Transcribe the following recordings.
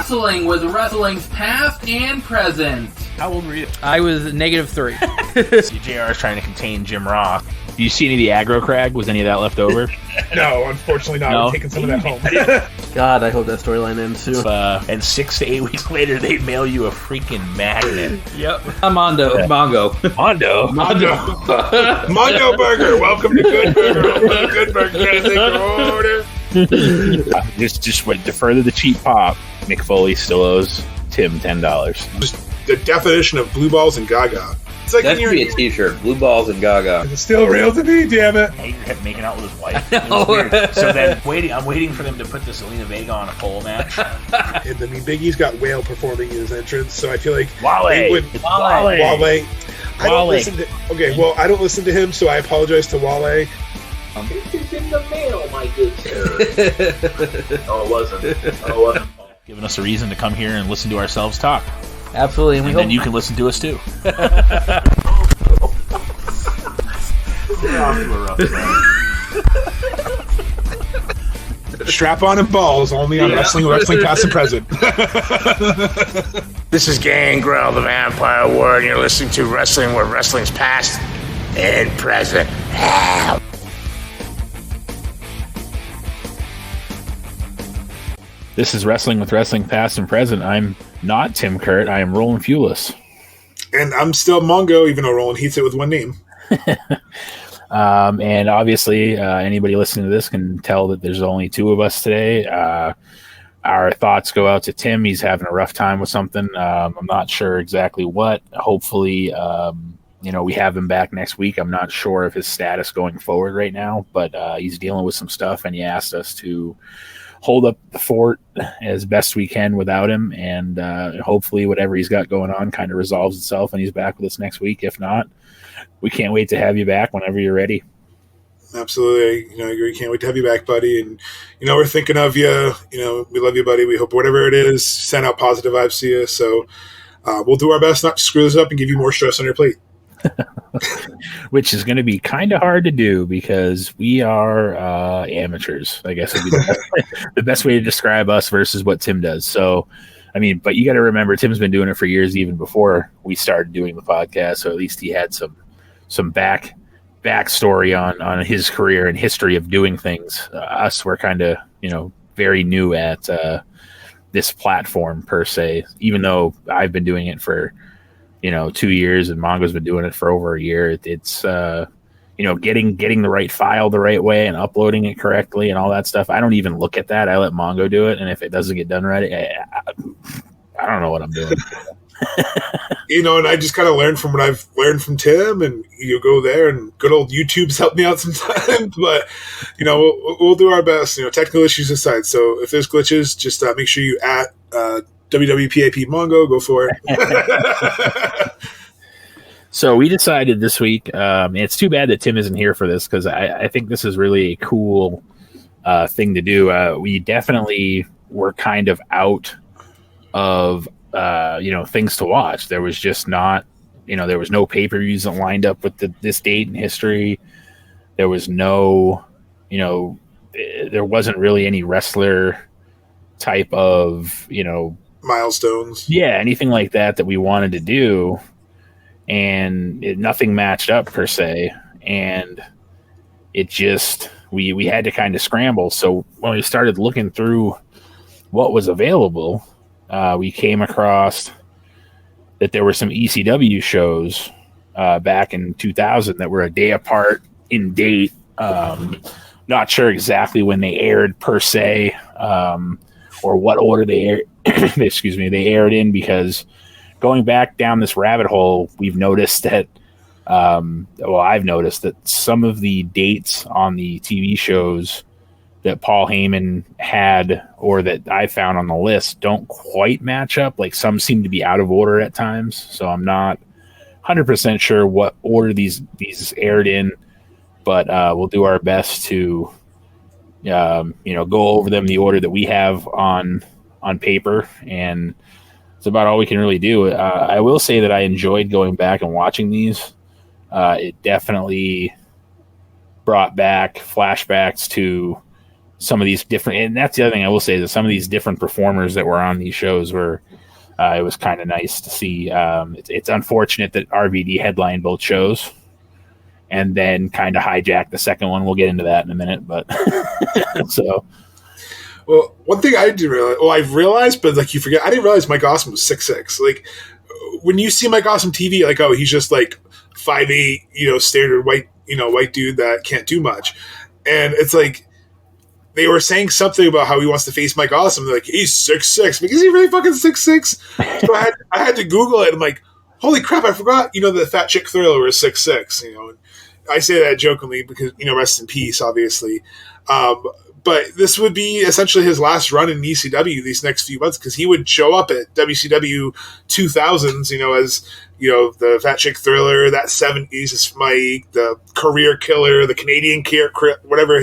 Wrestling with wrestling's past and present. How old were you? I was -3. JR is trying to contain Jim Ross. Do you see any of the aggro crag? Was any of that left over? No, unfortunately not. No? I'm taking some of that home. God, I hope that storyline ends soon. And 6 to 8 weeks later, they mail you a freaking magnet. Yep. Mondo. Mongo. Mondo. Mondo Burger. Welcome to Good Burger. Welcome to Good Burger. Can I take your order? Just wait, to further the cheap pop, Mick Foley still owes Tim $10. Just the definition of blue balls and gaga. It's like That should be a t-shirt. Blue balls and gaga. It's still real to me, damn it. He kept making out with his wife. It was weird. So then, I'm waiting for them to put the Selena Vega on a pole match. And I mean, Big E's got Whale performing in his entrance, so I feel like Wale. they would. It's Wale. Wale. I don't Wale. listen to. Okay, well, I don't listen to him, so I apologize to Wale. This is in the mail, my good sir. No, it wasn't. Giving us a reason to come here and listen to ourselves talk. Absolutely. And then you can listen to us too. Strap on and balls, only on Wrestling Past and Present. This is Gangrel, the Vampire Ward, and you're listening to Wrestling where wrestling's past and present. This is Wrestling with Wrestling Past and Present. I'm not Tim Kurt. I am Roland Fulis. And I'm still Mongo, even though Roland hates it with one name. And obviously, anybody listening to this can tell that there's only two of us today. Our thoughts go out to Tim. He's having a rough time with something. I'm not sure exactly what. Hopefully, we have him back next week. I'm not sure of his status going forward right now, but he's dealing with some stuff, and he asked us to hold up the fort as best we can without him, and hopefully whatever he's got going on kind of resolves itself and he's back with us next week. If not, we can't wait to have you back whenever you're ready. Absolutely. We can't wait to have you back, buddy. And, we're thinking of you. We love you, buddy. We hope whatever it is, send out positive vibes to you. So we'll do our best not to screw this up and give you more stress on your plate. Which is going to be kind of hard to do because we are amateurs, I guess would be the best way to describe us versus what Tim does. So, but you got to remember, Tim's been doing it for years, even before we started doing the podcast. So at least he had some backstory on his career and history of doing things. Us, we're kind of, very new at this platform per se, even though I've been doing it for 2 years and Mongo's been doing it for over a year. It's getting the right file the right way and uploading it correctly and all that stuff. I don't even look at that. I let Mongo do it, and if it doesn't get done right, I don't know what I'm doing. And I just kind of learned from what I've learned from Tim, and you go there, and good old YouTube's helped me out sometimes. But we'll do our best. Technical issues aside. So if there's glitches, just make sure you at WWPAP Mongo, go for it. So we decided this week, it's too bad that Tim isn't here for this because I think this is really a cool thing to do. We definitely were kind of out of, things to watch. There was just not, there was no pay-per-views that lined up with this date in history. There was no, there wasn't really any wrestler type of, milestones. Yeah, anything like that we wanted to do. And nothing matched up per se. And it just, we had to kind of scramble. So when we started looking through what was available, we came across that there were some ECW shows back in 2000 that were a day apart in date. Not sure exactly when they aired per se, or what order they aired. Excuse me, they aired in, because going back down this rabbit hole, we've noticed that. I've noticed that some of the dates on the TV shows that Paul Heyman had, or that I found on the list, don't quite match up. Like, some seem to be out of order at times. So I'm not 100% sure what order these aired in, but we'll do our best to, go over them the order that we have on paper, and it's about all we can really do. I will say that I enjoyed going back and watching these. It definitely brought back flashbacks to some of these different, and that's the other thing I will say, that some of these different performers that were on these shows were, it was kind of nice to see. It's unfortunate that RVD headlined both shows and then kind of hijacked the second one. We'll get into that in a minute, but so. Well, one thing I didn't realize, I've realized, but like you forget, I didn't realize Mike Awesome was 6'6". Like when you see Mike Awesome TV, like, oh, he's just like 5'8", standard white dude that can't do much. And it's like, they were saying something about how he wants to face Mike Awesome. They're like, he's 6'6". Like, is he really fucking 6'6"? So I had to Google it. I'm like, holy crap, I forgot, the Fat Chick Thriller was 6'6", And I say that jokingly because, rest in peace, obviously. But this would be essentially his last run in ECW these next few months, because he would show up at WCW 2000s, as, the Fat Chick Thriller, that 70s Mike, the Career Killer, the Canadian whatever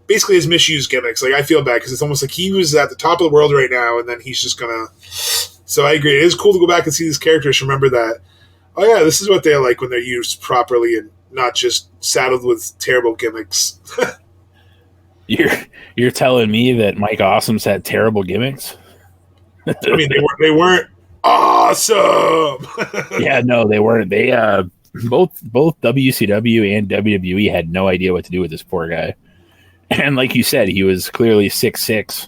basically his misused gimmicks. Like, I feel bad because it's almost like he was at the top of the world right now, and then he's just gonna. So I agree. It is cool to go back and see these characters. Remember that. Oh yeah, this is what they're like when they're used properly and not just saddled with terrible gimmicks. You're telling me that Mike Awesome's had terrible gimmicks? I mean, they weren't awesome. Yeah, no, they weren't. They both WCW and WWE had no idea what to do with this poor guy. And like you said, he was clearly 6'6".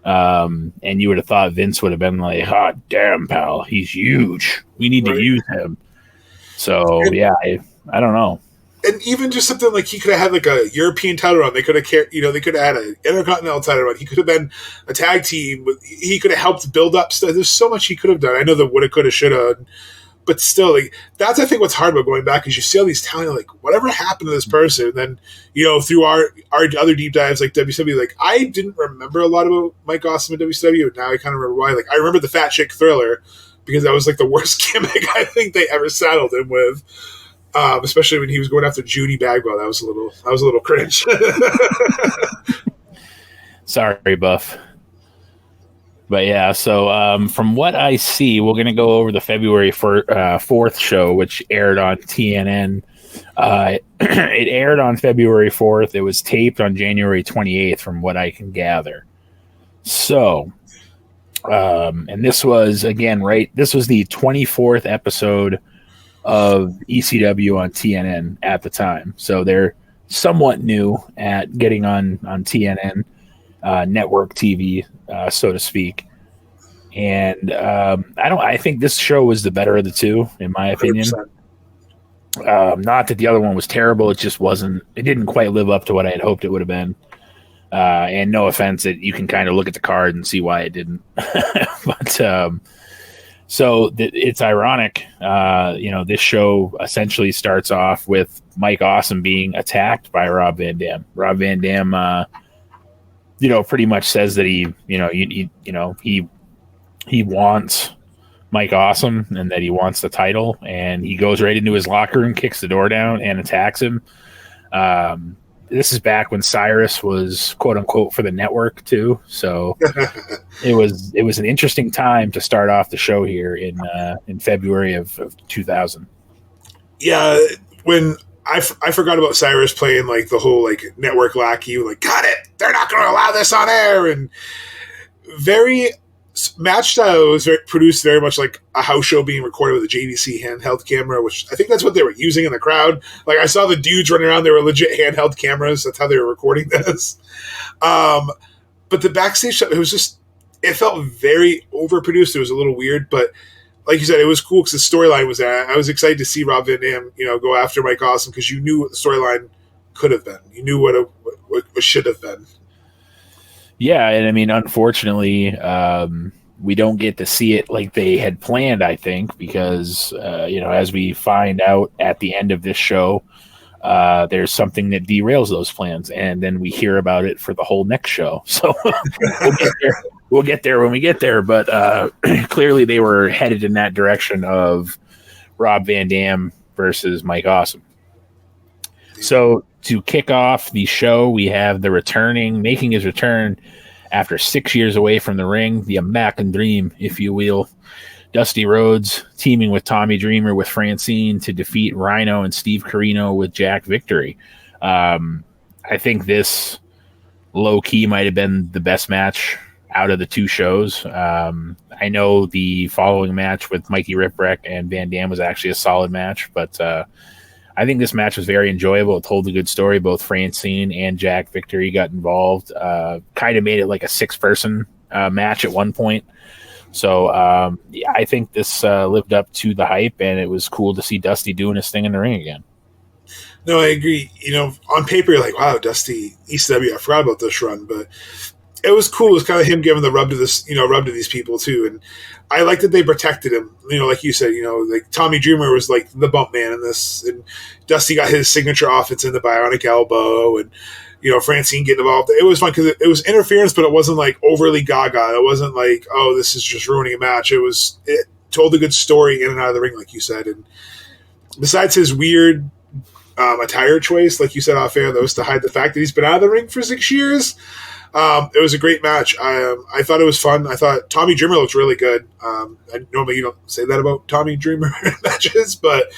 And you would have thought Vince would have been like, "Oh, damn, pal, he's huge. We need to use him." So yeah, I don't know. And even just something like he could have had like a European title run. They could have they could have had an Intercontinental title run. He could have been a tag team. He could have helped build up stuff. There's so much he could have done. I know that woulda, coulda, shoulda, but still, like, that's, I think, what's hard about going back is you see all these talent, like, whatever happened to this person. And then, through our other deep dives like WCW, like, I didn't remember a lot about Mike Awesome at WCW, and now I kind of remember why. Like, I remember the Fat Chick Thriller because that was like the worst gimmick I think they ever saddled him with. Especially when he was going after Judy Bagwell. That was a little cringe. Sorry, Buff. But yeah, so from what I see, we're going to go over the February 4th show, which aired on TNN. It aired on February 4th. It was taped on January 28th, from what I can gather. So, and this was, again, this was the 24th episode of ECW on TNN at the time. So they're somewhat new at getting on TNN network TV, so to speak. And I think this show was the better of the two, in my opinion. 100%. Not that the other one was terrible. It just wasn't. It didn't quite live up to what I had hoped it would have been. And no offense, that you can kind of look at the card and see why it didn't. But it's ironic. This show essentially starts off with Mike Awesome being attacked by Rob Van Dam. Rob Van Dam, pretty much says that he wants Mike Awesome and that he wants the title, and he goes right into his locker room, kicks the door down, and attacks him. This is back when Cyrus was quote unquote for the network too. So it was an interesting time to start off the show here in February of 2000. Yeah. When I forgot about Cyrus playing like the whole like network lackey, like, got it. They're not going to allow this on air. And match style was produced very much like a house show being recorded with a JVC handheld camera, which I think that's what they were using in the crowd. Like, I saw the dudes running around, they were legit handheld cameras. That's how they were recording this. But the backstage stuff, it felt very overproduced. It was a little weird, but like you said, it was cool because the storyline was there. I was excited to see Rob Van Dam, go after Mike Awesome, because you knew what the storyline could have been. You knew what it should have been. Yeah, and I mean, unfortunately, we don't get to see it like they had planned, I think, because, as we find out at the end of this show, there's something that derails those plans, and then we hear about it for the whole next show. So we'll get there when we get there, but clearly they were headed in that direction of Rob Van Dam versus Mike Awesome. So to kick off the show, we have making his return after 6 years away from the ring, the American Dream, if you will, Dusty Rhodes teaming with Tommy Dreamer with Francine to defeat Rhino and Steve Corino with Jack Victory. I think this low key might have been the best match out of the two shows. I know the following match with Mikey Ripwreck and Van Dam was actually a solid match, but I think this match was very enjoyable. It told a good story. Both Francine and Jack Victory got involved. Kind of made it like a 6-person match at one point. So yeah, I think this lived up to the hype, and it was cool to see Dusty doing his thing in the ring again. No, I agree. On paper, you're like, wow, Dusty, ECW, I forgot about this run, but it was cool. It was kind of him giving the rub to these people too. And I like that they protected him. Like you said, like Tommy Dreamer was like the bump man in this, and Dusty got his signature offense in the bionic elbow, and Francine getting involved. It was fun because it was interference, but it wasn't like overly gaga. It wasn't like, oh, this is just ruining a match. It told a good story in and out of the ring, like you said. And besides his weird attire choice, like you said off air, that was to hide the fact that he's been out of the ring for 6 years. It was a great match. I thought it was fun. I thought Tommy Dreamer looked really good. Normally you don't say that about Tommy Dreamer matches, but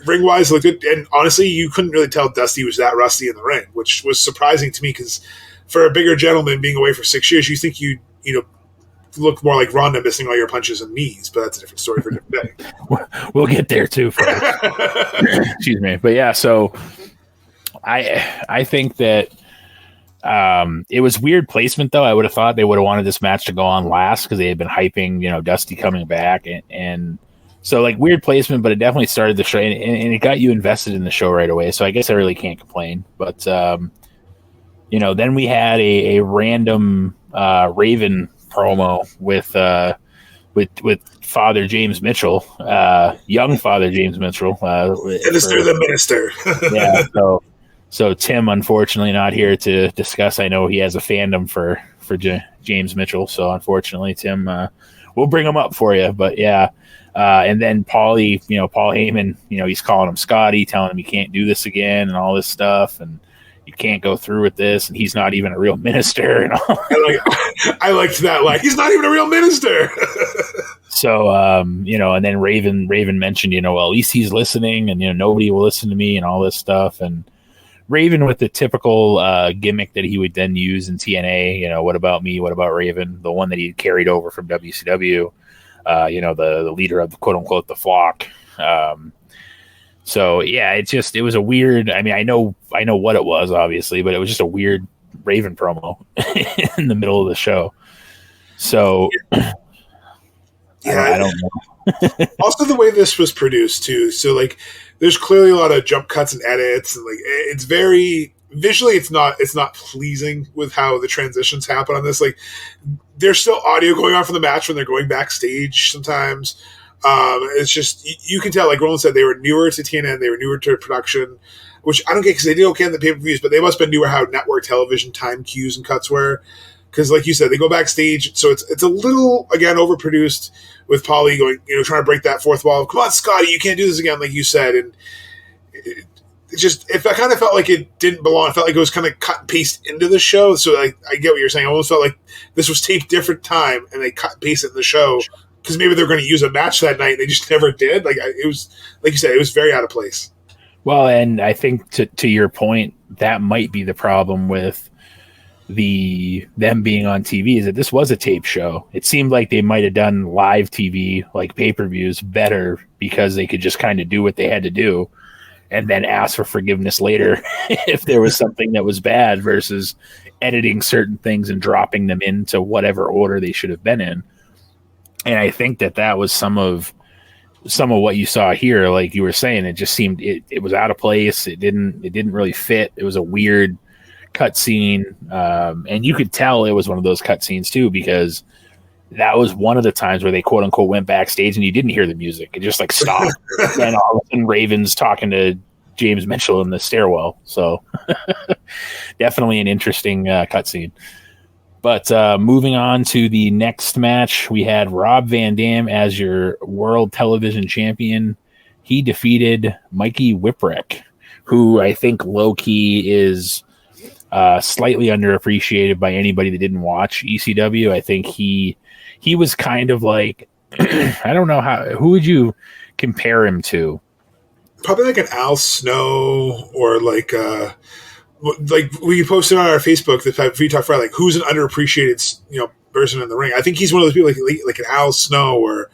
ring-wise looked good. And honestly, you couldn't really tell Dusty was that rusty in the ring, which was surprising to me because for a bigger gentleman being away for 6 years, you think you'd look more like Ronda missing all your punches and knees, but that's a different story for a different day. We'll get there too. Excuse me. But yeah, so I think that it was weird placement, though. I would have thought they would have wanted this match to go on last because they had been hyping, Dusty coming back, and so like weird placement, but it definitely started the show, and it got you invested in the show right away. So I guess I really can't complain. But then we had a random Raven promo with Father James Mitchell, young Father James Mitchell, Minister the Minister. Yeah, so Tim, unfortunately, not here to discuss. I know he has a fandom for James Mitchell, so unfortunately, Tim, we'll bring him up for you. But yeah, and then Paul Heyman, he's calling him Scotty, telling him he can't do this again and all this stuff, and you can't go through with this, and he's not even a real minister. And all. I liked that line. He's not even a real minister. So, and then Raven mentioned, well, at least he's listening, and nobody will listen to me, and all this stuff, and Raven with the typical gimmick that he would then use in TNA. What about me? What about Raven? The one that he carried over from WCW. The leader of the quote unquote the flock. So yeah, it was a weird. I mean, I know what it was, obviously, but it was just a weird Raven promo in the middle of the show. So I don't know. Also, the way this was produced too. So like, there's clearly a lot of jump cuts and edits, and like it's very visually, it's not pleasing with how the transitions happen on this. Like, there's still audio going on from the match when they're going backstage sometimes. It's just, you can tell, like Roland said, they were newer to TNN, they were newer to production, which I don't get because they did okay in the pay-per-views, but they must have been newer how network television time cues and cuts were. Because, like you said, they go backstage, so it's a little, again, overproduced with Paulie going, trying to break that fourth wall. Come on, Scotty, you can't do this again, like you said. And I kind of felt like it didn't belong. I felt like it was kind of cut and paste into the show. So I get what you're saying. I almost felt like this was taped different time, and they cut and pasted in the show. Because maybe they're going to use a match that night. They just never did. It was, like you said, it was very out of place. Well, and I think to your point, that might be the problem with them being on TV is that this was a tape show. It seemed like they might have done live TV, like pay-per-views, better because they could just kind of do what they had to do and then ask for forgiveness later if there was something that was bad versus editing certain things and dropping them into whatever order they should have been in. And I think that was some of what you saw here. Like you were saying, it just seemed it was out of place. It didn't really fit. It was a weird cut scene, and you could tell it was one of those cut scenes too, because that was one of the times where they quote unquote went backstage and you didn't hear the music. It just like stopped, and all of a sudden Raven's talking to James Mitchell in the stairwell. So definitely an interesting cut scene. But moving on to the next match, we had Rob Van Dam as your World Television Champion. He defeated Mikey Whipwreck, who I think low-key is slightly underappreciated by anybody that didn't watch ECW. I think he was kind of like, I don't know who would you compare him to? Probably like an Al Snow or like like we posted on our Facebook that we talked about like who's an underappreciated person in the ring. I think he's one of those people like an Al Snow or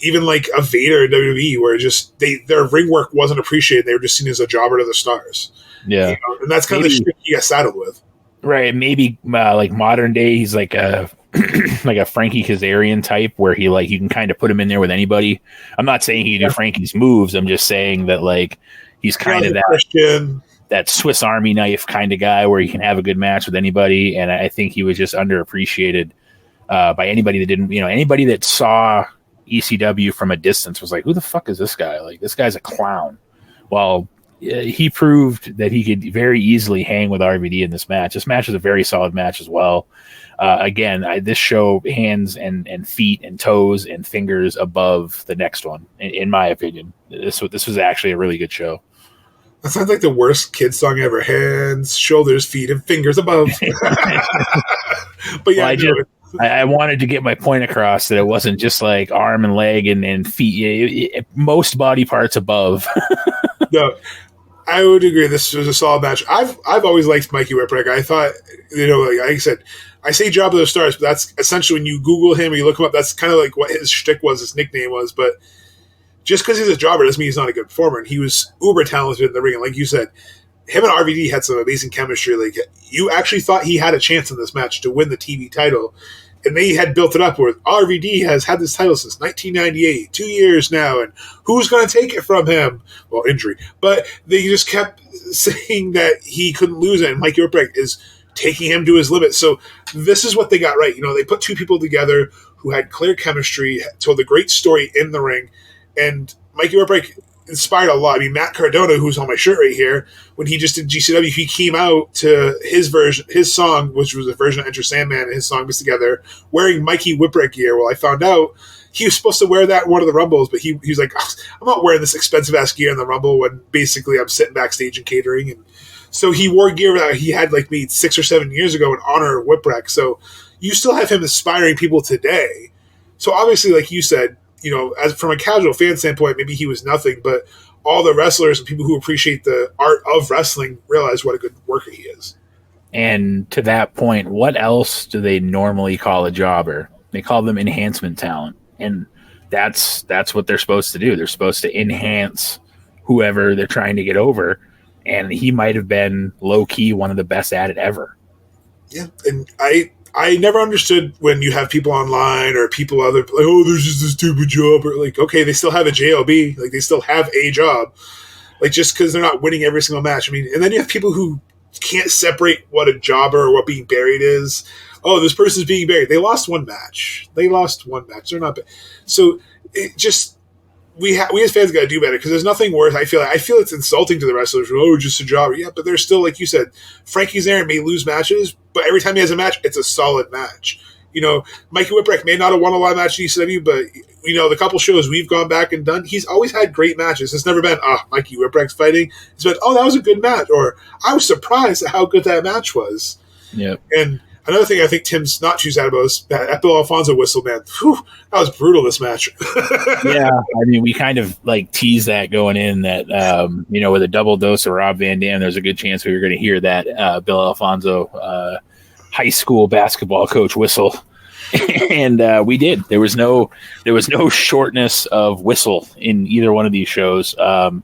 even like a Vader in WWE, where just their ring work wasn't appreciated. They were just seen as a jobber to the stars. Yeah, and that's kind of the shit he got saddled with. Right, maybe like modern day, he's like a like a Frankie Kazarian type, where he like you can kind of put him in there with anybody. I'm not saying he can do Frankie's moves. I'm just saying that like he's kind of that Swiss Army knife kind of guy where he can have a good match with anybody. And I think he was just underappreciated by anybody that didn't, anybody that saw ECW from a distance was like, who the fuck is this guy? Like, this guy's a clown. Well, he proved that he could very easily hang with RVD in this match. This match is a very solid match as well. Again, this show hands and feet and toes and fingers above the next one, in my opinion. This was actually a really good show. That sounds like the worst kid song ever. Hands, shoulders, feet, and fingers above. But yeah, I wanted to get my point across that it wasn't just like arm and leg and feet. Most body parts above. No, I would agree. This was a solid match. I've always liked Mikey Whipwreck. I thought, like I said, I say Job of the Stars, but that's essentially when you Google him or you look him up, that's kind of like what his shtick was, his nickname was. But just because he's a jobber doesn't mean he's not a good performer. And he was uber talented in the ring. And like you said, him and RVD had some amazing chemistry. Like, you actually thought he had a chance in this match to win the TV title. And they had built it up where RVD has had this title since 1998, 2 years now. And who's going to take it from him? Well, injury. But they just kept saying that he couldn't lose it. And Mikey Whipwreck is taking him to his limit. So this is what they got right. They put two people together who had clear chemistry, told a great story in the ring. And Mikey Whipwreck inspired a lot. I mean, Matt Cardona, who's on my shirt right here, when he just did GCW, he came out to his version, his song, which was a version of Enter Sandman, and his song was together, wearing Mikey Whipwreck gear. Well, I found out he was supposed to wear that in one of the Rumbles, but he was like, I'm not wearing this expensive-ass gear in the Rumble when basically I'm sitting backstage and catering. And so he wore gear that he had like me 6 or 7 years ago in honor of Whipwreck. So you still have him inspiring people today. So obviously, like you said, as from a casual fan standpoint, maybe he was nothing, but all the wrestlers and people who appreciate the art of wrestling realize what a good worker he is. And to that point, what else do they normally call a jobber? They call them enhancement talent. And that's what they're supposed to do. They're supposed to enhance whoever they're trying to get over. And he might have been low-key one of the best at it ever. Yeah, and I never understood when you have people online or people like, oh, there's just a stupid job, or like, okay, they still have a job, like they still have a job, like just because they're not winning every single match. I mean, and then you have people who can't separate what a jobber or what being buried is. Oh, this person's being buried. They lost one match. They're not. So it just we as fans got to do better because there's nothing worse. I feel it's insulting to the wrestlers. Oh, just a jobber. Yeah, but they're still, like you said, Frankie Kazarian may lose matches, but every time he has a match, it's a solid match. Mikey Whipwreck may not have won a lot of matches in ECW, but the couple shows we've gone back and done, he's always had great matches. It's never been, Mikey Whipwreck's fighting. It's been, that was a good match, or I was surprised at how good that match was. Yep. And another thing I think Tim's not too sad about is that Bill Alfonso whistle, man. Whew, that was brutal, this match. Yeah, I mean, we kind of like teased that going in that, with a double dose of Rob Van Dam, there's a good chance we were going to hear that Bill Alfonso high school basketball coach whistle. And we did. There was no shortness of whistle in either one of these shows. And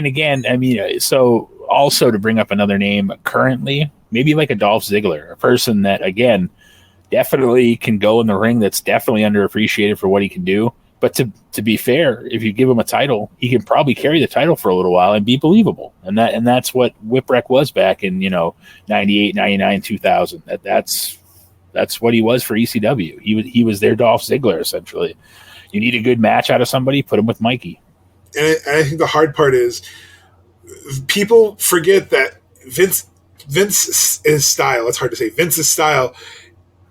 again, I mean, so also to bring up another name currently, maybe like a Dolph Ziggler, a person that, again, definitely can go in the ring, that's definitely underappreciated for what he can do. But to be fair, if you give him a title, he can probably carry the title for a little while and be believable. And that's what Whipwreck was back in 98, 99, 2000. That's what he was for ECW. He was their Dolph Ziggler, essentially. You need a good match out of somebody, put him with Mikey. And I think the hard part is people forget that Vince's style, it's hard to say, Vince's style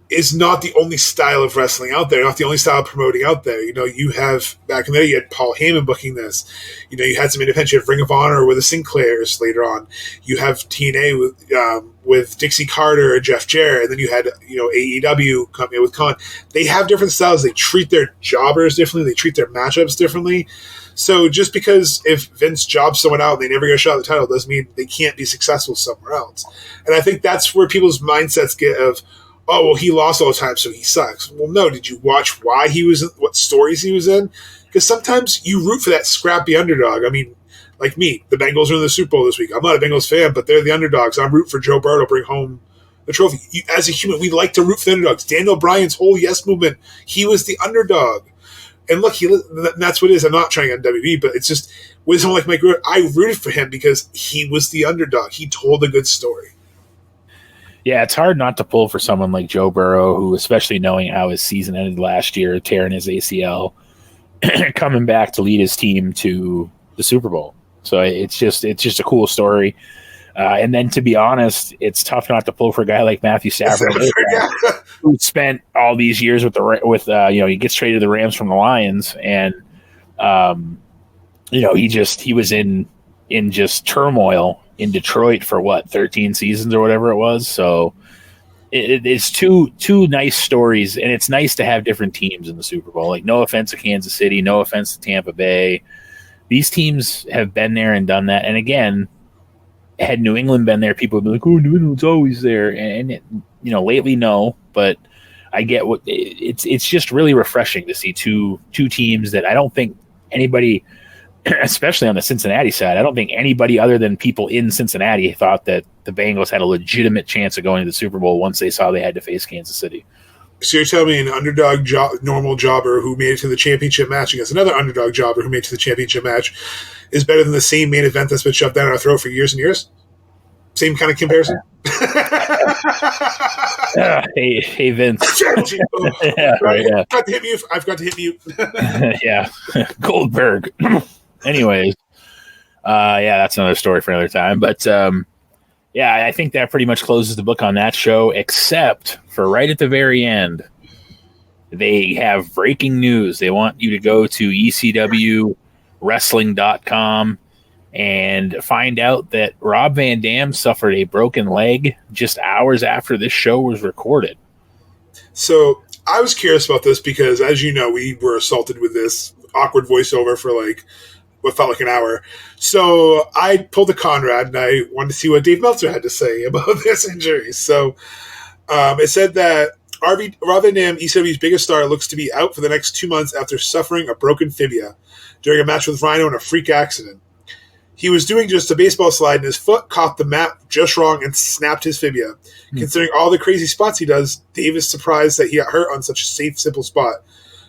is not the only style of wrestling out there, not the only style of promoting out there. You know, you have, back in the day, you had Paul Heyman booking this. You know, you had some independent, you have Ring of Honor with the Sinclairs later on. You have TNA with Dixie Carter and Jeff Jarrett, and then you had, you know, AEW coming with Khan. They have different styles. They treat their jobbers differently. They treat their matchups differently. So just because if Vince jobs someone out and they never get a shot at the title doesn't mean they can't be successful somewhere else. And I think that's where people's mindsets get of, oh, well, he lost all the time, so he sucks. Well, no, did you watch why he was in, what stories he was in? Because sometimes you root for that scrappy underdog. I mean, like me, the Bengals are in the Super Bowl this week. I'm not a Bengals fan, but they're the underdogs. I'm rooting for Joe Burrow to bring home the trophy. As a human, we like to root for the underdogs. Daniel Bryan's whole Yes movement, he was the underdog. And look, that's what it is. I'm not trying on WWE, but it's just, with someone like Mike Root, I rooted for him because he was the underdog. He told a good story. Yeah, it's hard not to pull for someone like Joe Burrow, who, especially knowing how his season ended last year, tearing his ACL, coming back to lead his team to the Super Bowl. So it's just a cool story. And then, to be honest, it's tough not to pull for a guy like Matthew Stafford, who spent all these years with he gets traded to the Rams from the Lions, and he was in just turmoil in Detroit for 13 seasons or whatever it was. So it's two nice stories, and it's nice to have different teams in the Super Bowl. Like, no offense to Kansas City, no offense to Tampa Bay. These teams have been there and done that. And again, had New England been there, people would be like, "Oh, New England's always there." And lately, no. But I get what it's just really refreshing to see two teams that I don't think anybody, especially on the Cincinnati side, I don't think anybody other than people in Cincinnati thought that the Bengals had a legitimate chance of going to the Super Bowl once they saw they had to face Kansas City. So you're telling me an underdog normal jobber who made it to the championship match against another underdog jobber who made it to the championship match is better than the same main event that's been shoved down our throat for years and years? Same kind of comparison? Hey, Vince. I've got to hit mute. Yeah, Goldberg. Anyways, that's another story for another time. But I think that pretty much closes the book on that show, except for right at the very end, they have breaking news. They want you to go to ECWWrestling.com and find out that Rob Van Dam suffered a broken leg just hours after this show was recorded. So I was curious about this because, as you know, we were assaulted with this awkward voiceover for what felt like an hour. So I pulled a Conrad and I wanted to see what Dave Meltzer had to say about this injury. So it said that Rob Van Dam, ECW's biggest star, looks to be out for the next 2 months after suffering a broken fibia during a match with Rhino in a freak accident. He was doing just a baseball slide and his foot caught the mat just wrong and snapped his fibia. Considering all the crazy spots he does, Dave is surprised that he got hurt on such a safe, simple spot.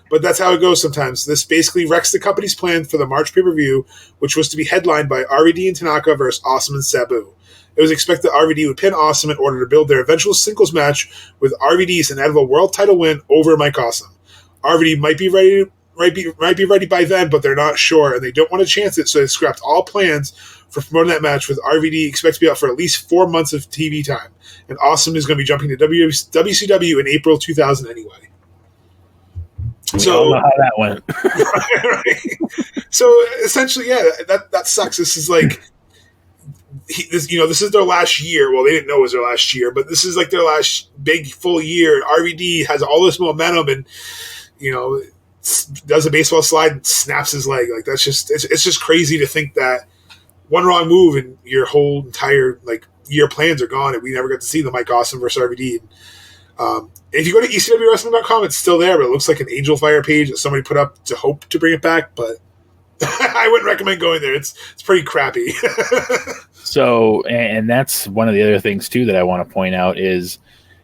But that's how it goes sometimes. This basically wrecks the company's plan for the March pay-per-view, which was to be headlined by RVD and Tanaka versus Awesome and Sabu. It was expected that RVD would pin Awesome in order to build their eventual singles match with RVD's inevitable world title win over Mike Awesome. RVD might be ready by then, but they're not sure, and they don't want to chance it, so they scrapped all plans for promoting that match, with RVD expected to be out for at least 4 months of TV time. And Awesome is going to be jumping to WCW in April 2000 anyway. We all know how that went. Right. So essentially, that sucks. This is like, this is their last year. Well, they didn't know it was their last year, but this is like their last big full year. RVD has all this momentum, and does a baseball slide and snaps his leg. Like, that's just it's just crazy to think that one wrong move and your whole entire year plans are gone, and we never got to see the Mike Awesome versus RVD. If you go to ECWWrestling.com, it's still there, but it looks like an Angel Fire page that somebody put up to hope to bring it back, but I wouldn't recommend going there. It's pretty crappy. So, and that's one of the other things, too, that I want to point out is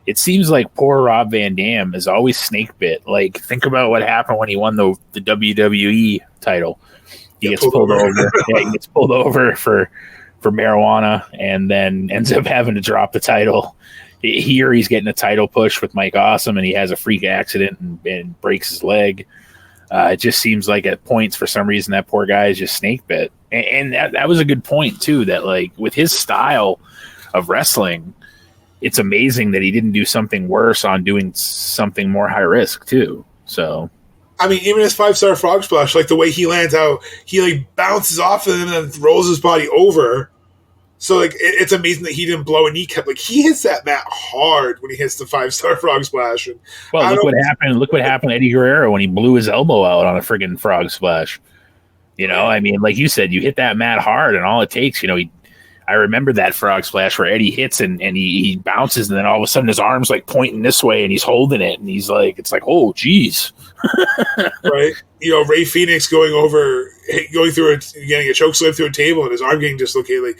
it seems like poor Rob Van Dam is always snake bit. Like, think about what happened when he won the WWE title. He gets pulled over. He gets pulled over for marijuana and then ends up having to drop the title. Here he's getting a title push with Mike Awesome, and he has a freak accident and breaks his leg. It just seems like at points, for some reason, that poor guy is just snake bit. And that was a good point, too, that with his style of wrestling, it's amazing that he didn't do something worse on doing something more high risk too. So, I mean, even his 5-star frog splash, like the way he lands out, he like bounces off of him and then rolls his body over. So like it's amazing that he didn't blow a kneecap. Like he hits that mat hard when he hits the 5-star frog splash. And well, look what happened. Look what happened to Eddie Guerrero when he blew his elbow out on a friggin' frog splash. You know, I mean, like you said, you hit that mat hard, and all it takes, you know, I remember that frog splash where Eddie hits and he bounces, and then all of a sudden his arm's like pointing this way, and he's holding it, and he's like, it's like, oh, geez. Right? You know, Ray Phoenix going through getting a choke slam through a table, and his arm getting dislocated. Like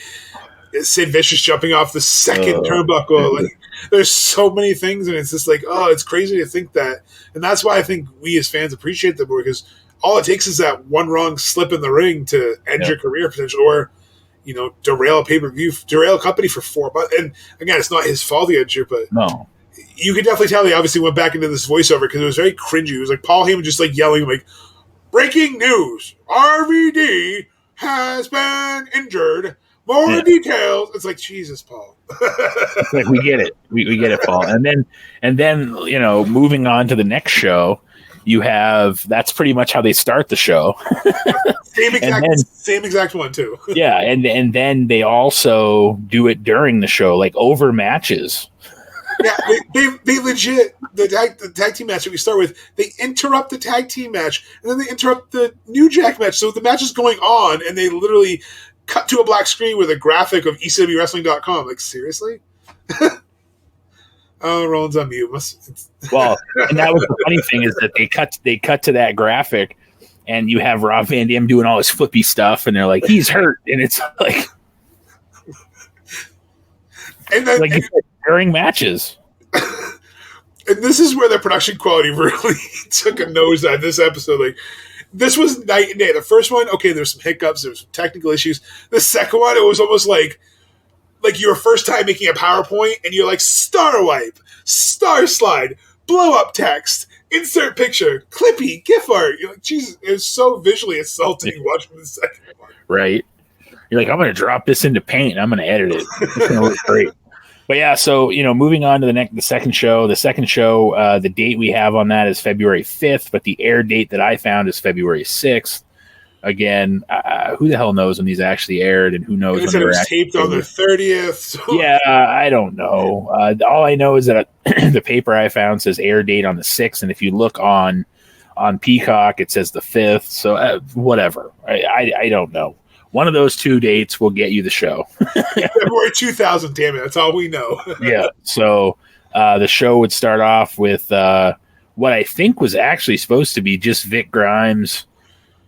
Sid Vicious jumping off the second turnbuckle. Like there's so many things, and it's just like, oh, it's crazy to think that. And that's why I think we as fans appreciate them more, because all it takes is that one wrong slip in the ring to end your career potentially, or you know, derail a pay-per-view, derail a company for 4 months. And again, it's not his fault he injured, but no, you could definitely tell he obviously went back into this voiceover because it was very cringy. It was like Paul Heyman just like yelling like, "Breaking news: RVD has been injured. More details." It's like, Jesus, Paul. It's like we get it, we get it, Paul. And then you know, moving on to the next show. You have that's pretty much how they start the show. Same exact one too. Yeah, and then they also do it during the show, like over matches. Yeah, they legit the tag team match that we start with. They interrupt the tag team match, and then they interrupt the New Jack match. So the match is going on, and they literally cut to a black screen with a graphic of ECWWrestling.com. Like, seriously? Oh, Roland's on mute. Well, and that was the funny thing is that they cut to that graphic, and you have Rob Van Dam doing all his flippy stuff, and they're like, he's hurt, and it's like, and then, like you said, during matches. And this is where the production quality really took a nosedive this episode. Like, this was night and day. The first one, okay, there's some hiccups, there's some technical issues. The second one, it was almost like your first time making a PowerPoint, and you're like, star wipe, star slide, blow up text, insert picture, Clippy, GIF art. You're like, Jesus, it was so visually assaulting watching the second one. Right. You're like, I'm going to drop this into Paint, and I'm going to edit it. It's going to look great. But yeah, so, you know, moving on to the second show. The second show, the date we have on that is February 5th, but the air date that I found is February 6th. Again, who the hell knows when these actually aired, and who knows when they were taped on the 30th. So. Yeah, I don't know. All I know is that the paper I found says air date on the 6th, and if you look on Peacock, it says the 5th. So whatever. I don't know. One of those two dates will get you the show. February 2000, damn it. That's all we know. Yeah. So the show would start off with what I think was actually supposed to be just Vic Grimes,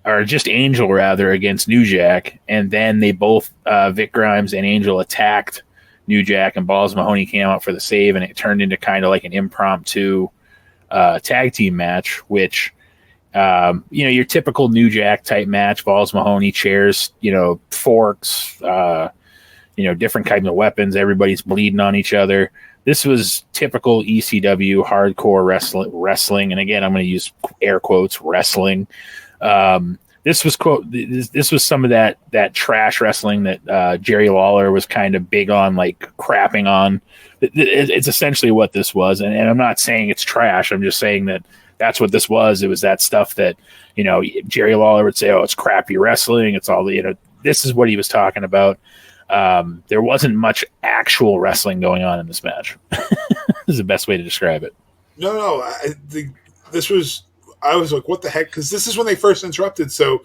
or just Angel rather, against New Jack. And then they both, Vic Grimes and Angel, attacked New Jack, and Balls Mahoney came out for the save, and it turned into kind of like an impromptu tag team match, which, you know, your typical New Jack type match, Balls Mahoney, chairs, you know, forks, you know, different kinds of weapons. Everybody's bleeding on each other. This was typical ECW hardcore wrestling. And again, I'm going to use air quotes, wrestling. This was some of that trash wrestling that Jerry Lawler was kind of big on, like crapping on. It's essentially what this was, and I'm not saying it's trash. I'm just saying that that's what this was. It was that stuff that, you know, Jerry Lawler would say, "Oh, it's crappy wrestling." It's all, you know. This is what he was talking about. There wasn't much actual wrestling going on in this match. This is the best way to describe it. No, I was like, what the heck? Because this is when they first interrupted. So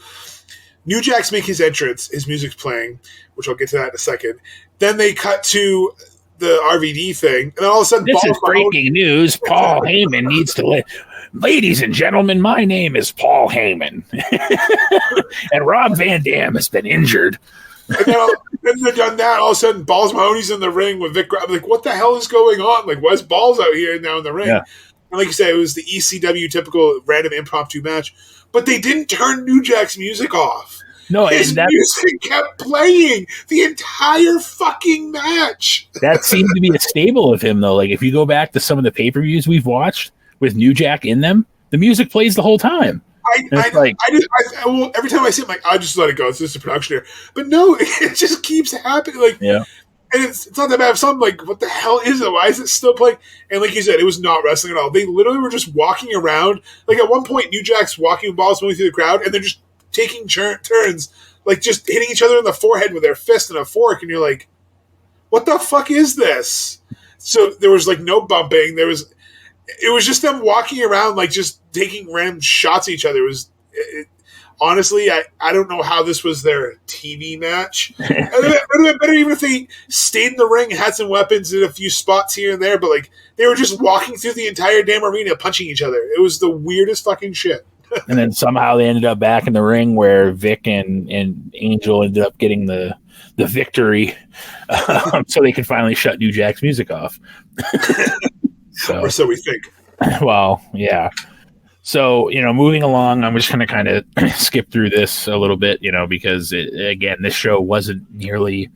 New Jack's make his entrance. His music's playing, which I'll get to that in a second. Then they cut to the RVD thing. And then all of a sudden, this is breaking news. Paul Heyman needs to ladies and gentlemen, my name is Paul Heyman. And Rob Van Dam has been injured. And then they've done that. All of a sudden, Balls Mahoney's in the ring with Vic. I'm like, what the hell is going on? Like, why's Balls out here now in the ring? Yeah. And like you said, it was the ECW typical random impromptu match. But they didn't turn New Jack's music off. No, his music kept playing the entire fucking match. That seemed to be a staple of him, though. Like, if you go back to some of the pay-per-views we've watched with New Jack in them, the music plays the whole time. Every time I see it, I'm like, I just let it go. It's just a production here. But no, it just keeps happening. Like, yeah. And it's not that bad. So I'm like, what the hell is it? Why is it still playing? And like you said, it was not wrestling at all. They literally were just walking around. Like at one point, New Jack's walking balls moving through the crowd, and they're just taking turns, like just hitting each other in the forehead with their fist and a fork. And you're like, what the fuck is this? So there was like no bumping. It was just them walking around, like just taking random shots at each other. Honestly, I don't know how this was their TV match. It would have been better even if they stayed in the ring, had some weapons, did a few spots here and there, but like they were just walking through the entire damn arena punching each other. It was the weirdest fucking shit. And then somehow they ended up back in the ring where Vic and Angel ended up getting the victory, so they could finally shut New Jack's music off. Or so we think. Well, yeah. So, moving along, I'm just going to kind of skip through this a little bit, because, again, this show wasn't nearly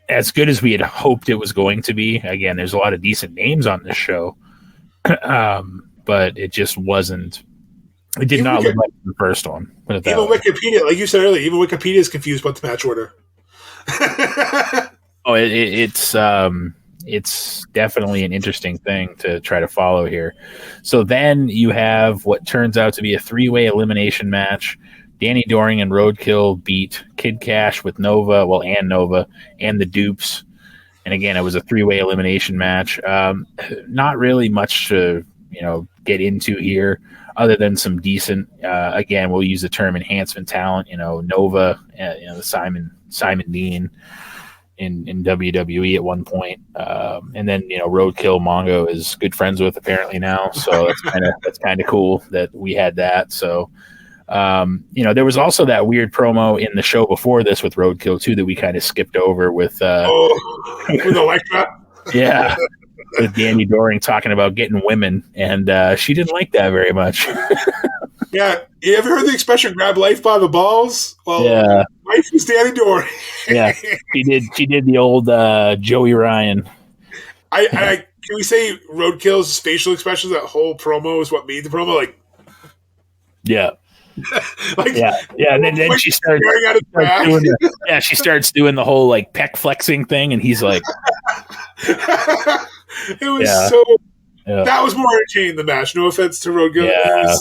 as good as we had hoped it was going to be. Again, there's a lot of decent names on this show, but it just wasn't. It did not look like the first one. Even Wikipedia, like you said earlier, even Wikipedia is confused about the match order. It's definitely an interesting thing to try to follow here. So then you have what turns out to be a 3-way elimination match. Danny Doring and Roadkill beat Kid Cash with Nova, and the Dupes. And again, it was a 3-way elimination match. Not really much to get into here, other than some decent. Again, we'll use the term enhancement talent. Nova, the Simon Dean. In WWE at one point, and then Roadkill Mongo is good friends with apparently now, so that's kind of cool that we had that. So there was also that weird promo in the show before this with Roadkill too that we kind of skipped over with with the like that. Yeah, with Danny Doring talking about getting women, and she didn't like that very much. Yeah, you ever heard the expression "grab life by the balls"? Well, yeah, life is Danny Doring. Yeah, she did the old Joey Ryan. Can we say Roadkill's facial expressions? That whole promo is what made the promo. Like, yeah, yeah, and then she starts doing the whole like pec flexing thing, and he's like, it was so. Yeah. That was more entertaining than the match. No offense to Roadkill. Yeah.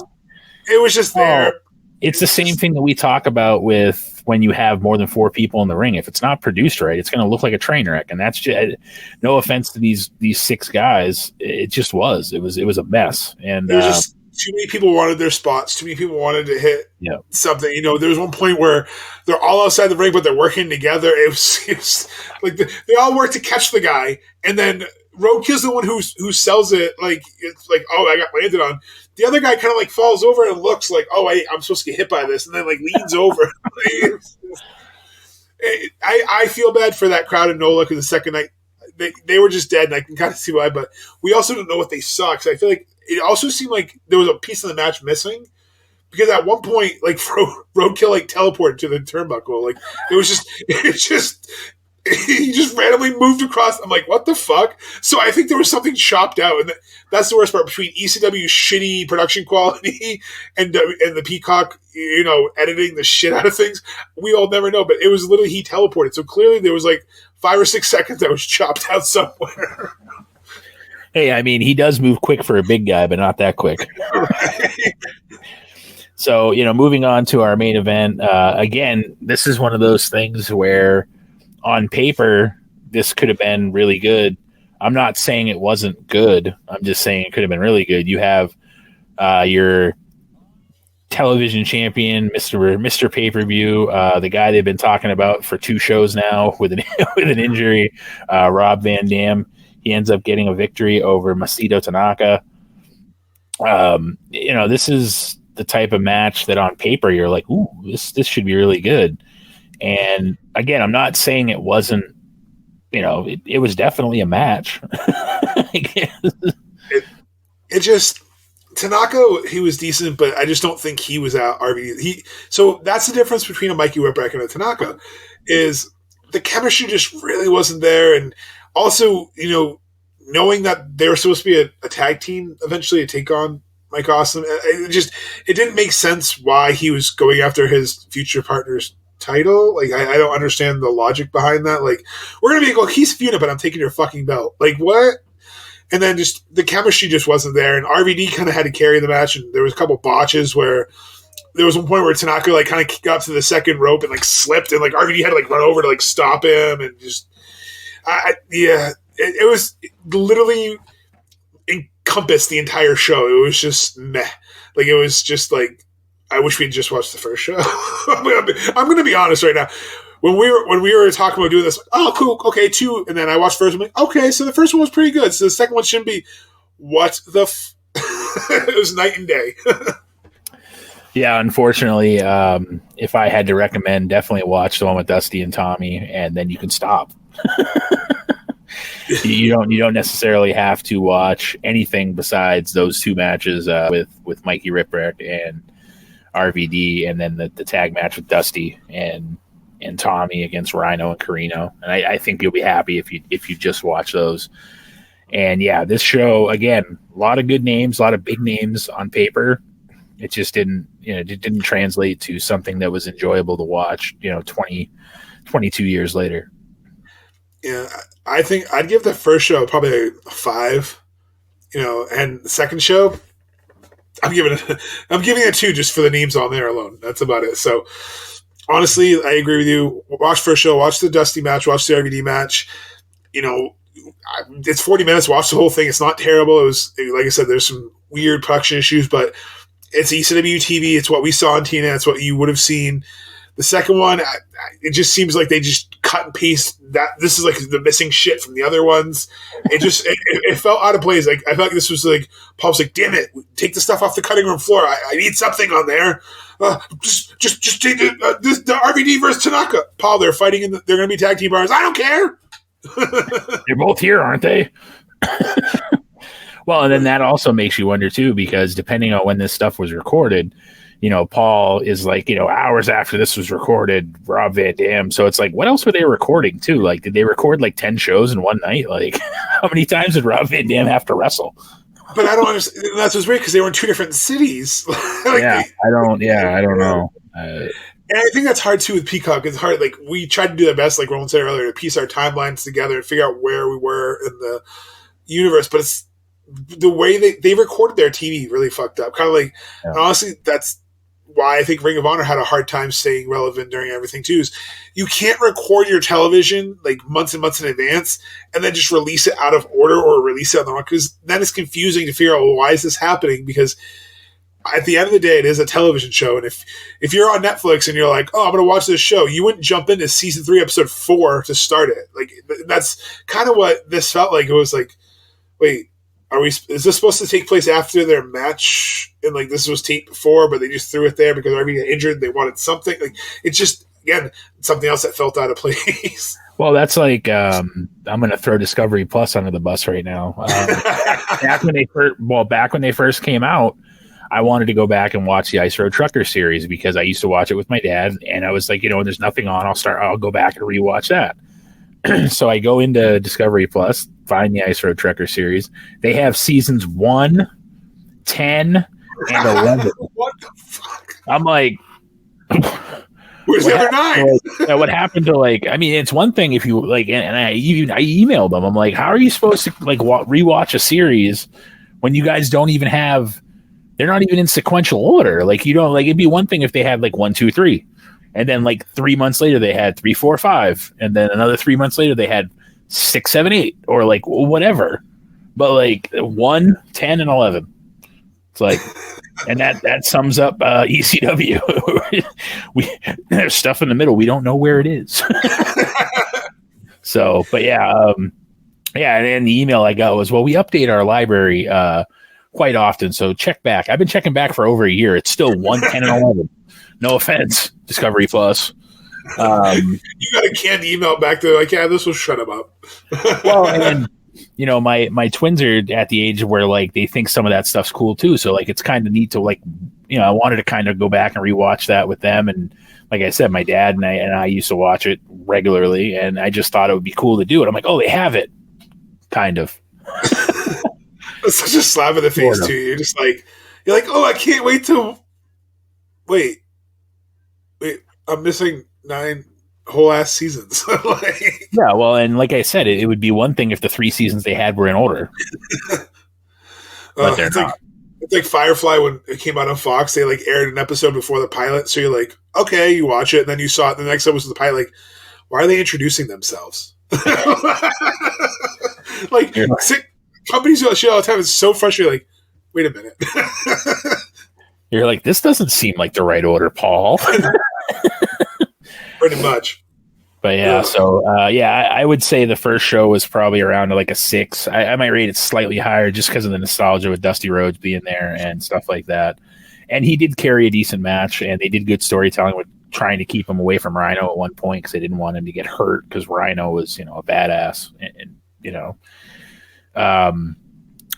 It was just there. It's the same thing that we talk about with when you have more than 4 people in the ring. If it's not produced right, it's going to look like a train wreck. And that's just, no offense to these 6 guys. It just was. It was a mess. And there was just too many people wanted their spots. Too many people wanted to hit something. There was one point where they're all outside the ring, but they're working together. It was like they all work to catch the guy, and then Roadkill's the one who sells it. Like it's like, oh, I got landed on. The other guy kind of like falls over and looks like, oh, I'm supposed to get hit by this, and then like leans over. I feel bad for that crowd in NOLA because the second night they were just dead, and I can kind of see why. But we also don't know what they saw because I feel like it also seemed like there was a piece of the match missing because at one point, like Roadkill like teleported to the turnbuckle. Like he just randomly moved across. I'm like, what the fuck? So I think there was something chopped out, and that's the worst part between ECW's shitty production quality and the Peacock, editing the shit out of things. We all never know, but it was literally he teleported. So clearly there was like 5 or 6 seconds that was chopped out somewhere. Hey, I mean, he does move quick for a big guy, but not that quick. Right. So, moving on to our main event. Again, this is one of those things where on paper, this could have been really good. I'm not saying it wasn't good. I'm just saying it could have been really good. You have your television champion, Mr. Pay-Per-View, the guy they've been talking about for 2 shows now with an injury, Rob Van Dam. He ends up getting a victory over Masato Tanaka. This is the type of match that on paper you're like, ooh, this should be really good. And again, I'm not saying it wasn't, it was definitely a match. it just, Tanaka, he was decent, but I just don't think he was at RV. So that's the difference between a Mikey Whipwreck and a Tanaka, is the chemistry just really wasn't there. And also, knowing that they were supposed to be a tag team eventually to take on Mike Awesome, it didn't make sense why he was going after his future partner's title. Like, I don't understand the logic behind that. Like, we're going to be a cohesive unit, but I'm taking your fucking belt. Like, what? And then just the chemistry just wasn't there. And RVD kind of had to carry the match. And there was a couple botches where there was one point where Tanaka like kind of got to the second rope and like slipped, and like RVD had to like run over to like stop him, and just it was literally encompassed the entire show. It was just meh. Like, it was just like, I wish we had just watched the first show. I'm going to be honest right now. When we were talking about doing this, oh cool, okay, 2, and then I watched the first one. I'm like, okay, so the first one was pretty good. So the second one shouldn't be. What the? It was night and day. Yeah, unfortunately, if I had to recommend, definitely watch the one with Dusty and Tommy, and then you can stop. You don't necessarily have to watch anything besides those 2 matches with Mikey Ripwreck and RVD, and then the tag match with Dusty and Tommy against Rhino and Carino. And I think you'll be happy if you just watch those. And yeah, this show, again, a lot of good names, a lot of big names on paper. It just didn't translate to something that was enjoyable to watch, 22 years later. Yeah, I think I'd give the first show probably a 5, and the second show, I'm giving it 2 just for the names on there alone. That's about it. So honestly, I agree with you. Watch first show, watch the Dusty match, watch the RVD match. It's 40 minutes. Watch the whole thing. It's not terrible. It was, like I said, there's some weird production issues, but it's ECW TV. It's what we saw on TNA. It's what you would have seen. The second one, it just seems like they just cut and paste that. This is like the missing shit from the other ones. It just it felt out of place. Like, I felt like this was like Paul's like, damn it, take the stuff off the cutting room floor. I need something on there. Just take the RVD versus Tanaka. Paul, they're fighting they're going to be tag team bars. I don't care. They're both here, aren't they? Well, and then that also makes you wonder too, because depending on when this stuff was recorded, Paul is like, hours after this was recorded, Rob Van Dam. So it's like, what else were they recording too? Like, did they record like 10 shows in one night? Like, how many times did Rob Van Dam have to wrestle? But I don't understand. That's what's weird, because they were in 2 different cities. I don't know. And I think that's hard too with Peacock. It's hard. Like, we tried to do our best, like Roland said earlier, to piece our timelines together and figure out where we were in the universe. But it's the way they recorded their TV really fucked up. Kind of like, and honestly, that's why I think Ring of Honor had a hard time staying relevant during everything too. Is you can't record your television like months and months in advance and then just release it out of order or release it on the wrong, because then it's confusing to figure out, well, why is this happening? Because at the end of the day, it is a television show, and if you're on Netflix and you're like, oh, I'm going to watch this show, you wouldn't jump into season 3, episode 4 to start it. Like, that's kind of what this felt like. It was like, wait, is this supposed to take place after their match? And like, this was taped before, but they just threw it there because RVD got injured. They wanted something. Like, it's just, again, something else that felt out of place. Well, that's like, I'm going to throw Discovery Plus under the bus right now. Back when they first came out, I wanted to go back and watch the Ice Road Trucker series because I used to watch it with my dad, and I was like, when there's nothing on, I'll go back and rewatch that. So I go into Discovery Plus, find the Ice Road Trucker series. They have seasons 1, 10, and 11. What the fuck? I'm like, where's the other 9? What happened to, like, I mean, it's one thing if you like, and I emailed them. I'm like, how are you supposed to like rewatch a series when you guys don't even have? They're not even in sequential order. Like, you don't, like, it'd be one thing if they had like 1, 2, 3. And then like 3 months later they had 3, 4, 5. And then another 3 months later they had 6, 7, 8, or like whatever. But like 1, 10, and 11. It's like, and that sums up ECW. There's stuff in the middle. We don't know where it is. So, but yeah. And the email I got was, well, we update our library quite often, so check back. I've been checking back for over a year. It's still 1, 10, and 11. No offense, Discovery Plus. You got a canned email back there like, yeah, this will shut them up. Well, and my twins are at the age where like they think some of that stuff's cool too. So like it's kind of neat to like, I wanted to kind of go back and rewatch that with them. And like I said, my dad and I used to watch it regularly, and I just thought it would be cool to do it. I'm like, oh, they have it, kind of. It's such a slap in the face too. You're just like, oh, I can't wait to wait. I'm missing 9 whole ass seasons. Yeah, well, and like I said, it would be one thing if the 3 seasons they had were in order, but they're not. It's like Firefly when it came out on Fox. They like aired an episode before the pilot, so you're like, okay, you watch it, and then you saw it. The next episode was the pilot. Like, why are they introducing themselves? Like companies do that shit all the time. It's so frustrating. Like, wait a minute. You're like, this doesn't seem like the right order, Paul. Pretty much. But yeah, so I would say the first show was probably around like a 6. I might rate it slightly higher just because of the nostalgia with Dusty Rhodes being there and stuff like that. And he did carry a decent match, and they did good storytelling with trying to keep him away from Rhino at one point because they didn't want him to get hurt because Rhino was, a badass. And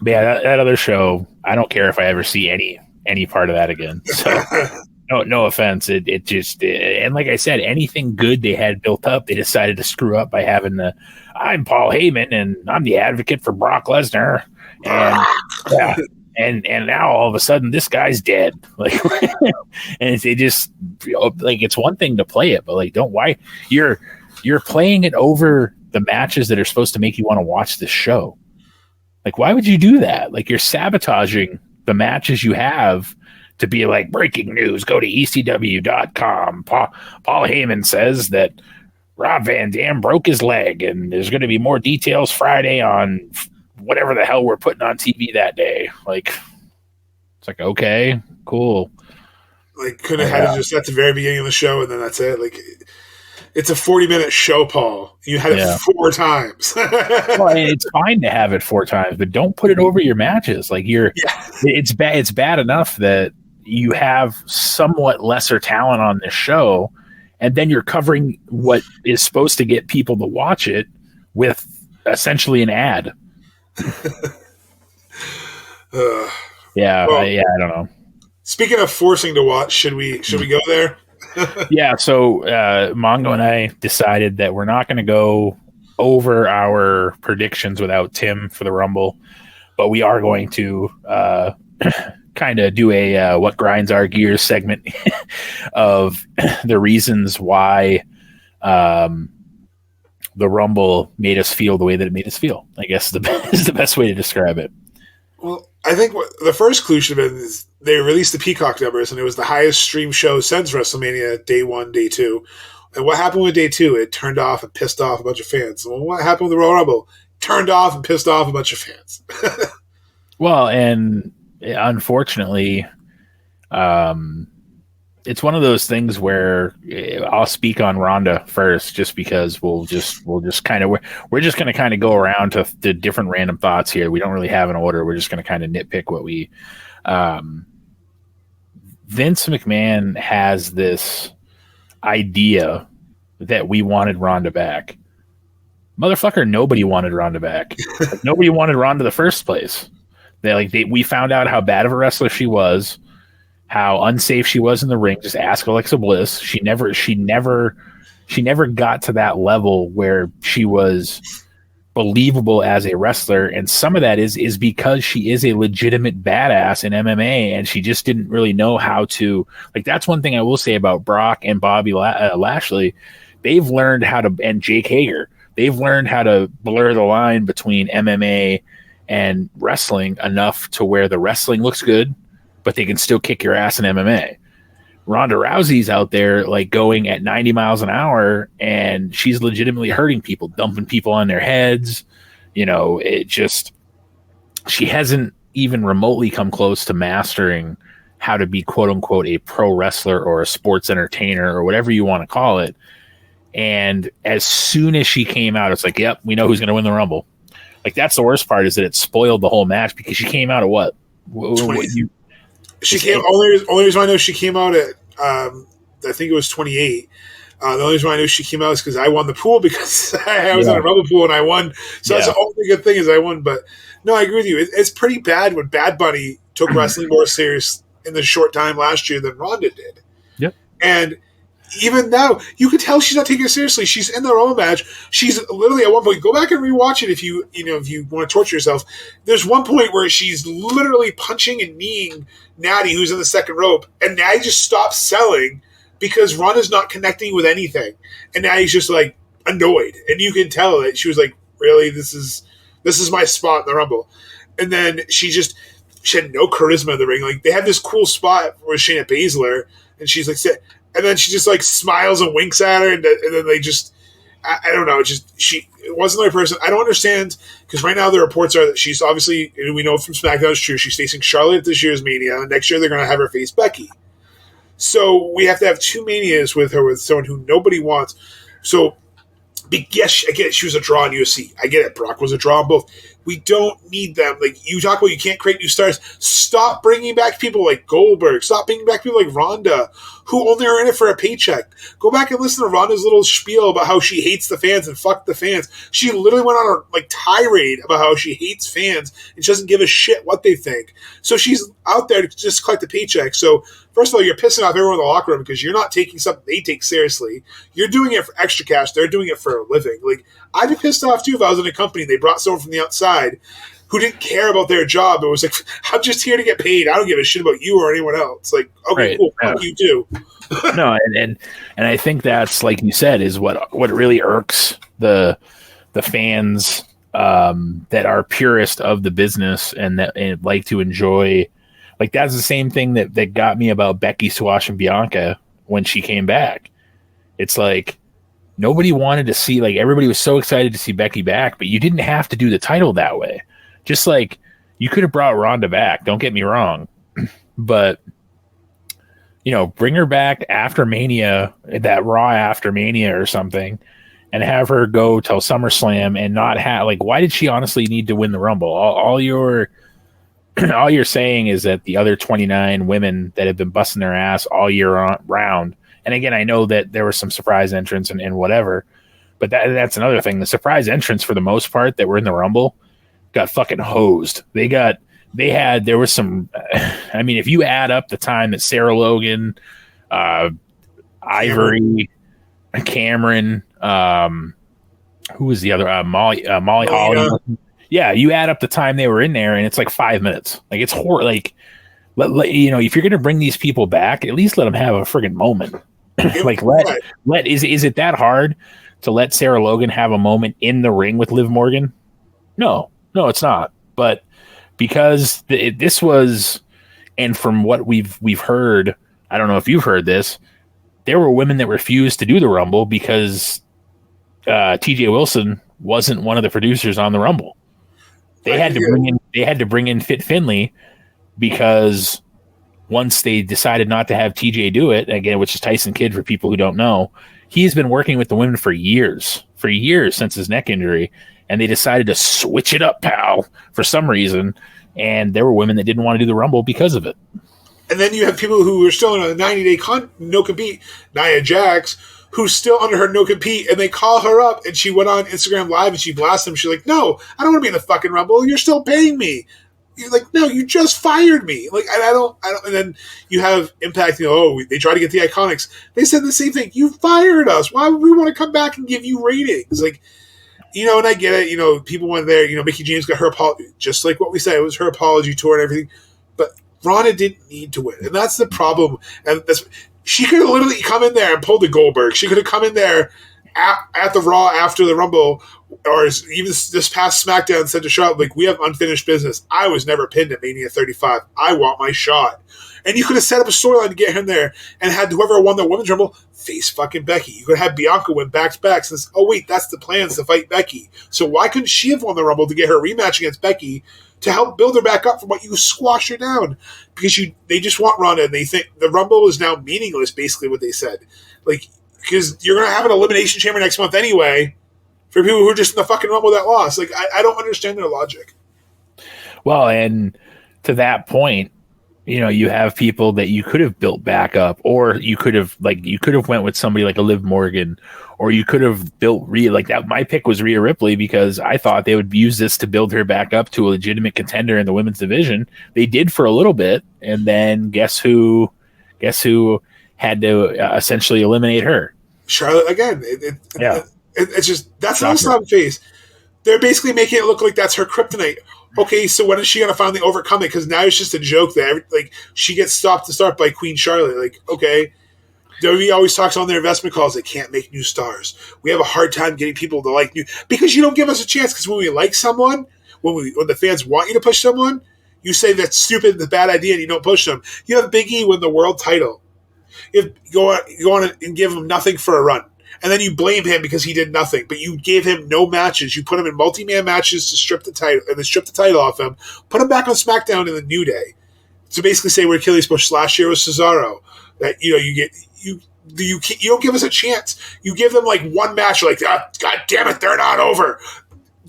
but yeah, that other show, I don't care if I ever see any part of that again. So. No offense. It just, and like I said, anything good they had built up, they decided to screw up by having I'm Paul Heyman and I'm the advocate for Brock Lesnar. And yeah. And now all of a sudden this guy's dead. Like, and they just like, it's one thing to play it, but like, why you're playing it over the matches that are supposed to make you want to watch this show. Like, why would you do that? Like, you're sabotaging the matches you have to be like, breaking news, go to ECW.com. Paul Heyman says that Rob Van Dam broke his leg, and there's going to be more details Friday on whatever the hell we're putting on TV that day. Like, it's like, okay, cool. Like, could have had it just at the very beginning of the show, and then that's it. Like, it's a 40-minute show, Paul. You had it 4 times. Well, it's fine to have it 4 times, but don't put it over your matches. Like, it's bad. It's bad enough that you have somewhat lesser talent on this show, and then you're covering what is supposed to get people to watch it with essentially an ad. I don't know. Speaking of forcing to watch, should we go there? Yeah, so Mongo and I decided that we're not going to go over our predictions without Tim for the Rumble, but we are going to kind of do a what grinds our gears segment of the reasons why the Rumble made us feel the way that it made us feel. I guess is the best way to describe it. Well, I think the first clue should have been is they released the Peacock numbers, and it was the highest stream show since WrestleMania Day 1, Day 2. And what happened with Day 2? It turned off and pissed off a bunch of fans. Well, what happened with the Royal Rumble? Turned off and pissed off a bunch of fans. Well, and unfortunately, it's one of those things where I'll speak on Ronda first, just because we're just going to kind of go around to the different random thoughts here. We don't really have an order. We're just going to kind of nitpick what we. Vince McMahon has this idea that we wanted Ronda back. Motherfucker, nobody wanted Ronda back. Like, nobody wanted Ronda in the first place. We found out how bad of a wrestler she was, how unsafe she was in the ring. Just ask Alexa Bliss. She never got to that level where she was believable as a wrestler. And some of that is because she is a legitimate badass in MMA, and she just didn't really know how to. Like, that's one thing I will say about Brock and Bobby Lashley. They've learned how to, and Jake Hager, they've learned how to blur the line between MMA and wrestling enough to where the wrestling looks good, but they can still kick your ass in MMA. Ronda Rousey's out there like going at 90 miles an hour, and she's legitimately hurting people, dumping people on their heads. She hasn't even remotely come close to mastering how to be quote unquote a pro wrestler or a sports entertainer or whatever you want to call it. And as soon as she came out, it's like, yep, we know who's going to win the Rumble. Like, that's the worst part, is that it spoiled the whole match because she came out at what? She came. Only reason I know she came out at I think it was 28. The only reason I know she came out is because I won the pool, because I was in a Rumble pool and I won. So that's the only good thing, is I won. But no, I agree with you. It's pretty bad when Bad Bunny took wrestling more serious in the short time last year than Ronda did. Yep. And even now, you can tell she's not taking it seriously. She's in the Rumble match. She's literally at one point. Go back and rewatch it if you want to torture yourself. There's one point where she's literally punching and kneeing Natty, who's in the second rope, and Natty just stops selling because Ronda's not connecting with anything, and now he's just like annoyed, and you can tell that she was like, really, this is my spot in the Rumble, and then she had no charisma in the ring. Like they had this cool spot with Shayna Baszler, and she's like, and then she just like smiles and winks at her, and then they just. I don't know. She wasn't the right person. I don't understand because right now the reports are that she's obviously, and we know from SmackDown it's true, she's facing Charlotte at this year's Mania, and next year they're going to have her face Becky. So we have to have 2 Manias with her with someone who nobody wants. So yes, I get it. She was a draw in UFC. I get it. Brock was a draw in both. We don't need them. Like you talk about, you can't create new stars. Stop bringing back people like Goldberg. Stop bringing back people like Ronda, who only are in it for a paycheck. Go back and listen to Ronda's little spiel about how she hates the fans and fuck the fans. She literally went on a tirade about how she hates fans and she doesn't give a shit what they think. So she's out there to just collect a paycheck. So first of all, you're pissing off everyone in the locker room because you're not taking something they take seriously. You're doing it for extra cash. They're doing it for a living. Like I'd be pissed off too if I was in a company and they brought someone from the outside who didn't care about their job. It was like, I'm just here to get paid. I don't give a shit about you or anyone else. Like, okay, cool, fuck you too. No, and I think that's, like you said, is what really irks the fans that are purist of the business and like to enjoy. Like that's the same thing that got me about Becky Squash and Bianca when she came back. It's like nobody wanted to see, like everybody was so excited to see Becky back, but you didn't have to do the title that way. Just like you could have brought Ronda back, don't get me wrong, but bring her back after Mania, that Raw after Mania or something, and have her go till SummerSlam and not have, like, why did she honestly need to win the Rumble? All you're saying is that the other 29 women that have been busting their ass all year round. And again, I know that there was some surprise entrants and whatever, but that's another thing. The surprise entrants, for the most part, that were in the Rumble got fucking hosed. There was some, I mean, if you add up the time that Sarah Logan, Ivory, Cameron, who was the other, Molly Holly. Yeah, you add up the time they were in there, and it's like 5 minutes. Like it's horrible. Like, if you're gonna bring these people back, at least let them have a friggin' moment. Like, is it that hard to let Sarah Logan have a moment in the ring with Liv Morgan? No, it's not. But because this was, and from what we've heard, I don't know if you've heard this, there were women that refused to do the Rumble because T.J. Wilson wasn't one of the producers on the Rumble. They had to bring in Fit Finley because once they decided not to have TJ do it again, which is Tyson Kidd for people who don't know, he's been working with the women for years since his neck injury, and they decided to switch it up, pal, for some reason. And there were women that didn't want to do the Rumble because of it. And then you have people who are still in a 90-day no-compete, Nia Jax, who's still under her no-compete, and they call her up, and she went on Instagram Live, and she blasts them. She's like, no, I don't want to be in the fucking Rumble. You're still paying me. You're like, no, you just fired me. Like, I don't. And then you have Impact, they try to get the Iconics. They said the same thing. You fired us. Why would we want to come back and give you ratings? Like, and I get it. People went there. Mickey James got her apology, just like what we said. It was her apology tour and everything. But Ronda didn't need to win. And that's the problem. And she could have literally come in there and pulled the Goldberg. She could have come in there at the Raw after the Rumble, or even this past SmackDown, said to Charlotte, like, we have unfinished business. I was never pinned at Mania 35. I want my shot. And you could have set up a storyline to get him there and had whoever won the Women's Rumble face fucking Becky. You could have Bianca win back-to-back. Since, oh, wait, that's the plans to fight Becky. So why couldn't she have won the Rumble to get her rematch against Becky to help build her back up from what you squash her down? Because they just want Ronda, and they think the Rumble is now meaningless, basically what they said. Like, because you're going to have an Elimination Chamber next month anyway for people who are just in the fucking Rumble that lost. Like, I don't understand their logic. Well, and to that point, you have people that you could have built back up, or you could have went with somebody like a Liv Morgan, or you could have built Rhea like that. My pick was Rhea Ripley because I thought they would use this to build her back up to a legitimate contender in the women's division. They did for a little bit, and then guess who had to essentially eliminate her? Charlotte again. It's just, that's an awesome face. They're basically making it look like that's her kryptonite. Okay, so when is she going to finally overcome it? Because now it's just a joke that she gets stopped to start by Queen Charlotte. Like, okay. WWE always talks on their investment calls, they can't make new stars. We have a hard time getting people to like new, because you don't give us a chance. Because when we like someone, when the fans want you to push someone, you say that's stupid, the bad idea, and you don't push them. You have Big E win the world title. You go on and give him nothing for a run. And then you blame him because he did nothing, but you gave him no matches. You put him in multi-man matches to strip the title, and then strip the title off him. Put him back on SmackDown in the New Day to basically say where Achilles push last year was Cesaro. That you don't give us a chance. You give them like one match. You're like, God damn it, they're not over.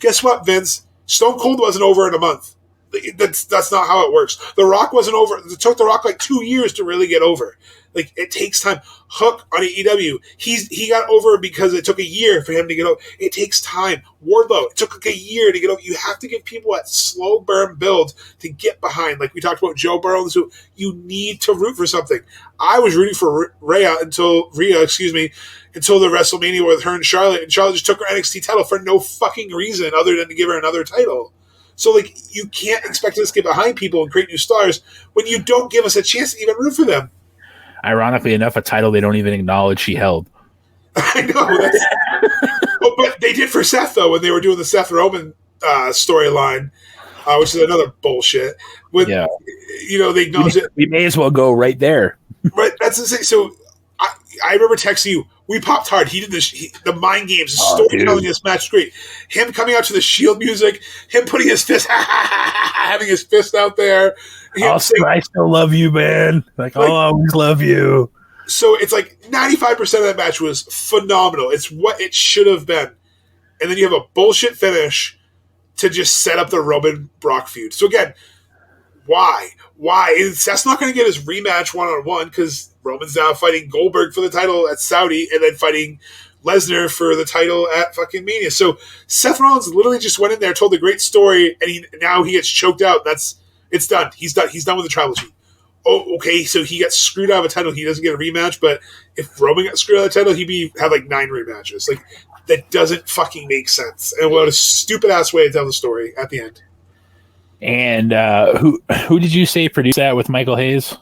Guess what, Vince? Stone Cold wasn't over in a month. That's not how it works. The Rock wasn't over. It took The Rock like 2 years to really get over. Like, it takes time. Hook on AEW, he got over because it took a year for him to get over. It takes time. Wardlow, it took like a year to get over. You have to give people that slow burn build to get behind. Like we talked about Joe Burrow, so you need to root for something. I was rooting for Rhea until the WrestleMania with her and Charlotte just took her NXT title for no fucking reason other than to give her another title. So, like, you can't expect us to get behind people and create new stars when you don't give us a chance to even root for them. Ironically enough, a title they don't even acknowledge she held. I know. But they did for Seth, though, when they were doing the Seth Roman storyline, which is another bullshit. When, they acknowledge it. We may as well go right there. Right, that's the thing. So, I remember texting you, we popped hard. He did the mind games, the storytelling in this match was great. Him coming out to the Shield music, him putting his fist, having his fist out there. I still love you, man. Like, I'll always love you. So it's like 95% of that match was phenomenal. It's what it should have been. And then you have a bullshit finish to just set up the Roman Brock feud. So again, why? Seth's not going to get his rematch one-on-one because Roman's now fighting Goldberg for the title at Saudi and then fighting Lesnar for the title at fucking Mania. So Seth Rollins literally just went in there, told a great story, and now he gets choked out. It's done. He's done. He's done with the tribal chief. Oh, okay, so he got screwed out of a title. He doesn't get a rematch, but if Roman got screwed out of the title, he'd have like 9 rematches. Like, that doesn't fucking make sense. And what a stupid-ass way to tell the story at the end. And who did you say produced that with Michael Hayes?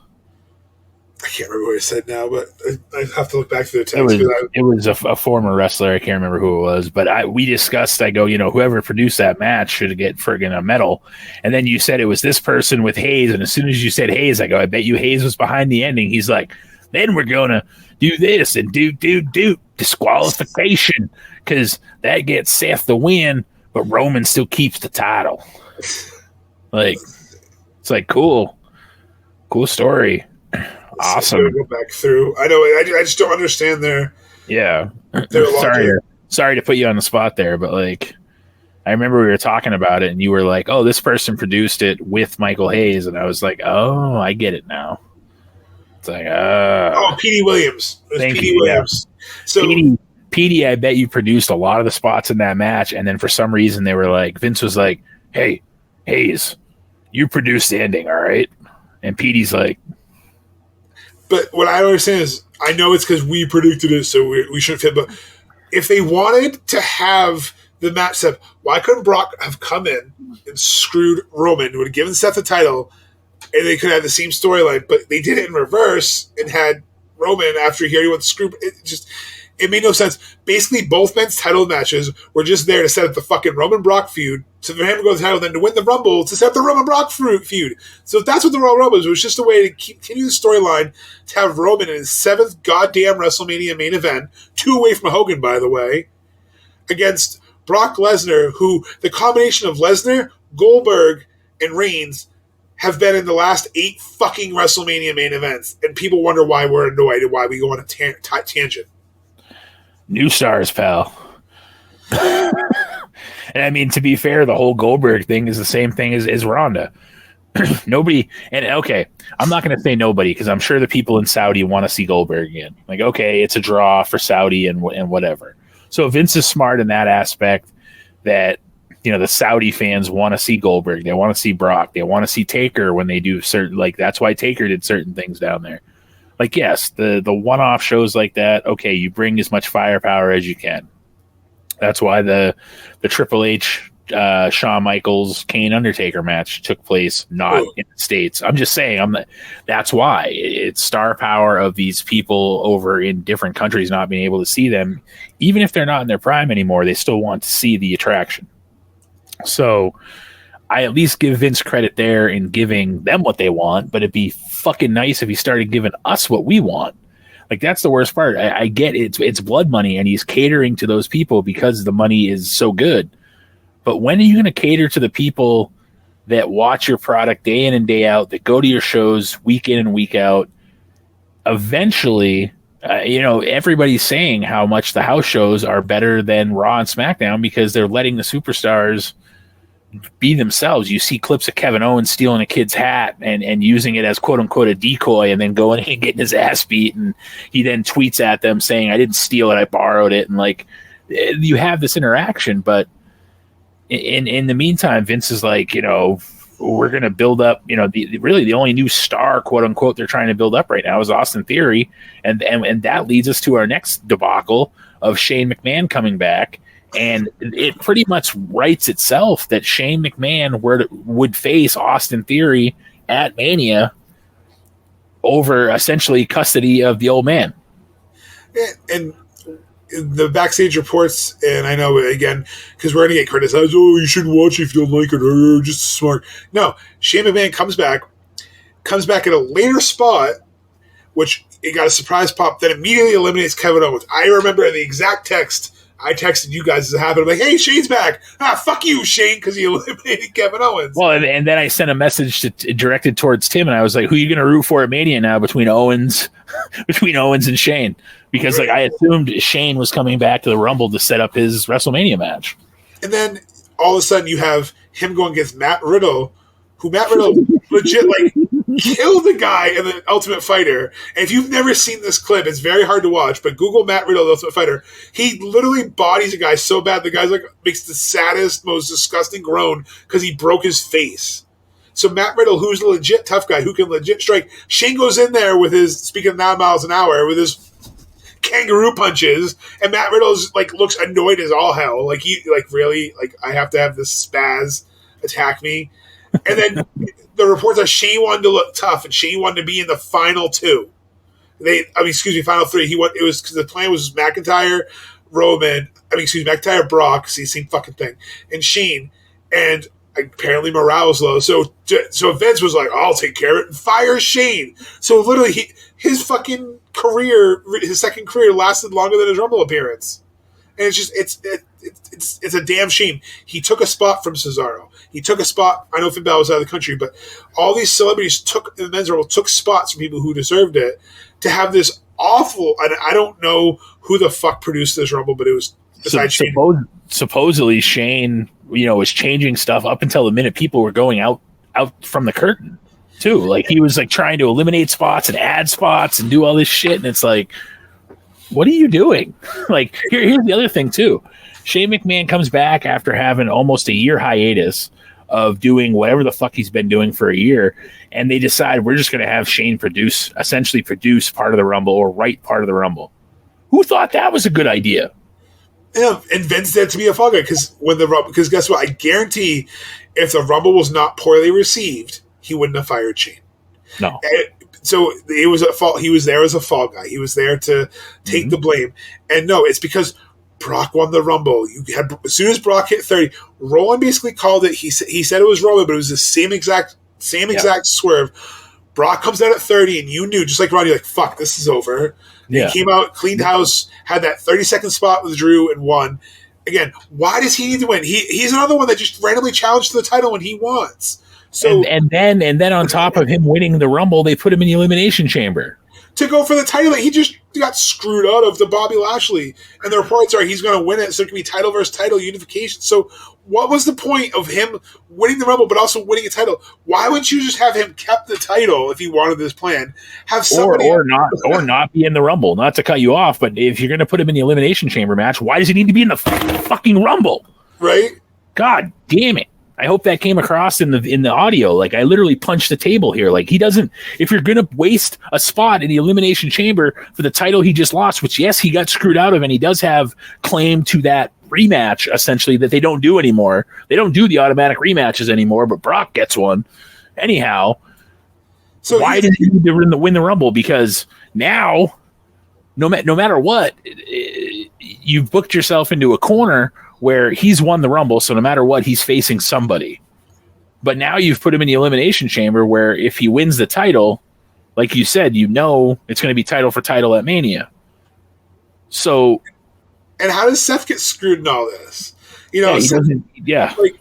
I can't remember what I said now, but I have to look back through the text. It was a former wrestler. I can't remember who it was, but we discussed. I go, whoever produced that match should get friggin' a medal. And then you said it was this person with Hayes, and as soon as you said Hayes, I go, I bet you Hayes was behind the ending. He's like, then we're gonna do this and do disqualification because that gets Seth the win, but Roman still keeps the title. Like, it's like cool story. Awesome. Go back through. I know. I just don't understand their. Yeah. Sorry to put you on the spot there, but like, I remember we were talking about it, and you were like, "Oh, this person produced it with Michael Hayes," and I was like, "Oh, I get it now." It's like, Petey Williams. Thank Petey you. Williams. Yeah. So Petey, I bet you produced a lot of the spots in that match, and then for some reason they were like, Vince was like, "Hey, Hayes, you produced the ending, all right?" And Petey's like. But what I don't understand is, I know it's because we predicted it, so we shouldn't fit. But if they wanted to have the match set, why couldn't Brock have come in and screwed Roman, would have given Seth the title, and they could have the same storyline? But they did it in reverse and had Roman after he already went screwed. It made no sense. Basically, both men's title matches were just there to set up the fucking Roman Brock feud, so for him to go to the title, then to win the Rumble to set up the Roman Brock feud. So that's what the Royal Rumble was. It was just a way to continue the storyline to have Roman in his 7th goddamn WrestleMania main event, 2 away from Hogan, by the way, against Brock Lesnar, who the combination of Lesnar, Goldberg, and Reigns have been in the last 8 fucking WrestleMania main events, and people wonder why we're annoyed and why we go on a tangent. New stars, pal. And I mean, to be fair, the whole Goldberg thing is the same thing as Ronda. Nobody, and okay, I'm not going to say nobody because I'm sure the people in Saudi want to see Goldberg again. Like, okay, it's a draw for Saudi and whatever. So Vince is smart in that aspect that, the Saudi fans want to see Goldberg. They want to see Brock. They want to see Taker when they do certain, like, that's why Taker did certain things down there. Like, yes, the one-off shows like that, okay, you bring as much firepower as you can. That's why the Triple H Shawn Michaels Kane Undertaker match took place not in the States. I'm just saying that's why it's star power of these people over in different countries not being able to see them. Even if they're not in their prime anymore, they still want to see the attraction. So I at least give Vince credit there in giving them what they want, but it'd be fucking nice if he started giving us what we want. Like, that's the worst part. I get it's blood money, and he's catering to those people because the money is so good. But when are you going to cater to the people that watch your product day in and day out, that go to your shows week in and week out? Eventually, everybody's saying how much the house shows are better than Raw and SmackDown because they're letting the superstars be themselves. You see clips of Kevin Owens stealing a kid's hat and using it as quote unquote a decoy, and then going and getting his ass beat, and he then tweets at them saying, "I didn't steal it, I borrowed it." And like, you have this interaction, but in the meantime, Vince is like, we're going to build up, really the only new star, quote unquote, they're trying to build up right now is Austin Theory. And that leads us to our next debacle of Shane McMahon coming back. And it pretty much writes itself that Shane McMahon would face Austin Theory at Mania over essentially custody of the old man. And the backstage reports, and I know, again, because we're going to get criticized, you shouldn't watch it if you don't like it, or you're just smart. No, Shane McMahon comes back at a later spot, which it got a surprise pop that immediately eliminates Kevin Owens. I remember the exact text I texted you guys as it happened. I'm like, hey, Shane's back. Fuck you, Shane, because he eliminated Kevin Owens. Well, and then I sent a message directed towards Tim, and I was like, who are you going to root for at Mania now between Owens and Shane? Because I assumed Shane was coming back to the Rumble to set up his WrestleMania match. And then all of a sudden you have him going against Matt Riddle, who Matt Riddle legit killed the guy in the Ultimate Fighter. And if you've never seen this clip, it's very hard to watch, but Google Matt Riddle, the Ultimate Fighter. He literally bodies a guy so bad the guy's makes the saddest, most disgusting groan because he broke his face. So Matt Riddle, who's a legit tough guy, who can legit strike, Shane goes in there with his, speaking of 9 miles an hour, with his kangaroo punches, and Matt Riddle's looks annoyed as all hell. Really, I have to have this spaz attack me. And then the reports are Shane wanted to look tough, and Shane wanted to be in the final two. Final three. It was because the plan was McIntyre, McIntyre, Brock, it's the same fucking thing, and Shane, and apparently morale was low. So Vince was like, I'll take care of it, and fire Shane. So literally, his fucking career, his second career, lasted longer than his Rumble appearance, and it's a damn shame. He took a spot from Cesaro. He took a spot. I know Finn Balor was out of the country, but all these celebrities in the men's Rumble took spots from people who deserved it. To have this awful, and I don't know who the fuck produced this Rumble, but it was besides Shane. Supposedly Shane, was changing stuff up until the minute people were going out from the curtain too. He was trying to eliminate spots and add spots and do all this shit, and it's like, what are you doing? Here's the other thing too. Shane McMahon comes back after having almost a year hiatus of doing whatever the fuck he's been doing for a year, and they decide we're just going to have Shane essentially produce part of the Rumble or write part of the Rumble. Who thought that was a good idea? Yeah, and Vince did to be a fall guy because guess what? I guarantee if the Rumble was not poorly received, he wouldn't have fired Shane. No. So it was a fault. He was there as a fall guy. He was there to take the blame. And no, it's because Brock won the Rumble. As soon as Brock hit 30, Rowan basically called it. He said it was Roman, but it was the same exact swerve. Brock comes out at 30, and you knew, just like Ron, you're like, fuck, this is over. Yeah. He came out, cleaned house, had that 30-second spot with Drew, and won. Again, why does he need to win? He's another one that just randomly challenged to the title when he wants. So and then on top of him winning the Rumble, they put him in the Elimination Chamber to go for the title. He just got screwed out of the Bobby Lashley, and the reports are he's going to win it, so it can be title versus title unification. So what was the point of him winning the Rumble but also winning a title? Why wouldn't you just have him kept the title if he wanted this plan? Have somebody or not be in the Rumble. Not to cut you off, but if you're going to put him in the Elimination Chamber match, why does he need to be in the fucking Rumble? Right? God damn it. I hope that came across in the audio. I literally punched the table here. He doesn't. If you're gonna waste a spot in the Elimination Chamber for the title he just lost, which yes he got screwed out of, and he does have claim to that rematch essentially that they don't do anymore. They don't do the automatic rematches anymore, but Brock gets one anyhow. So why did he need to win the Rumble? Because now, no matter what, you've booked yourself into a corner where he's won the Rumble, so no matter what, he's facing somebody. But now you've put him in the Elimination Chamber where if he wins the title, like you said, it's going to be title for title at Mania. So, and how does Seth get screwed in all this? You know, Seth, like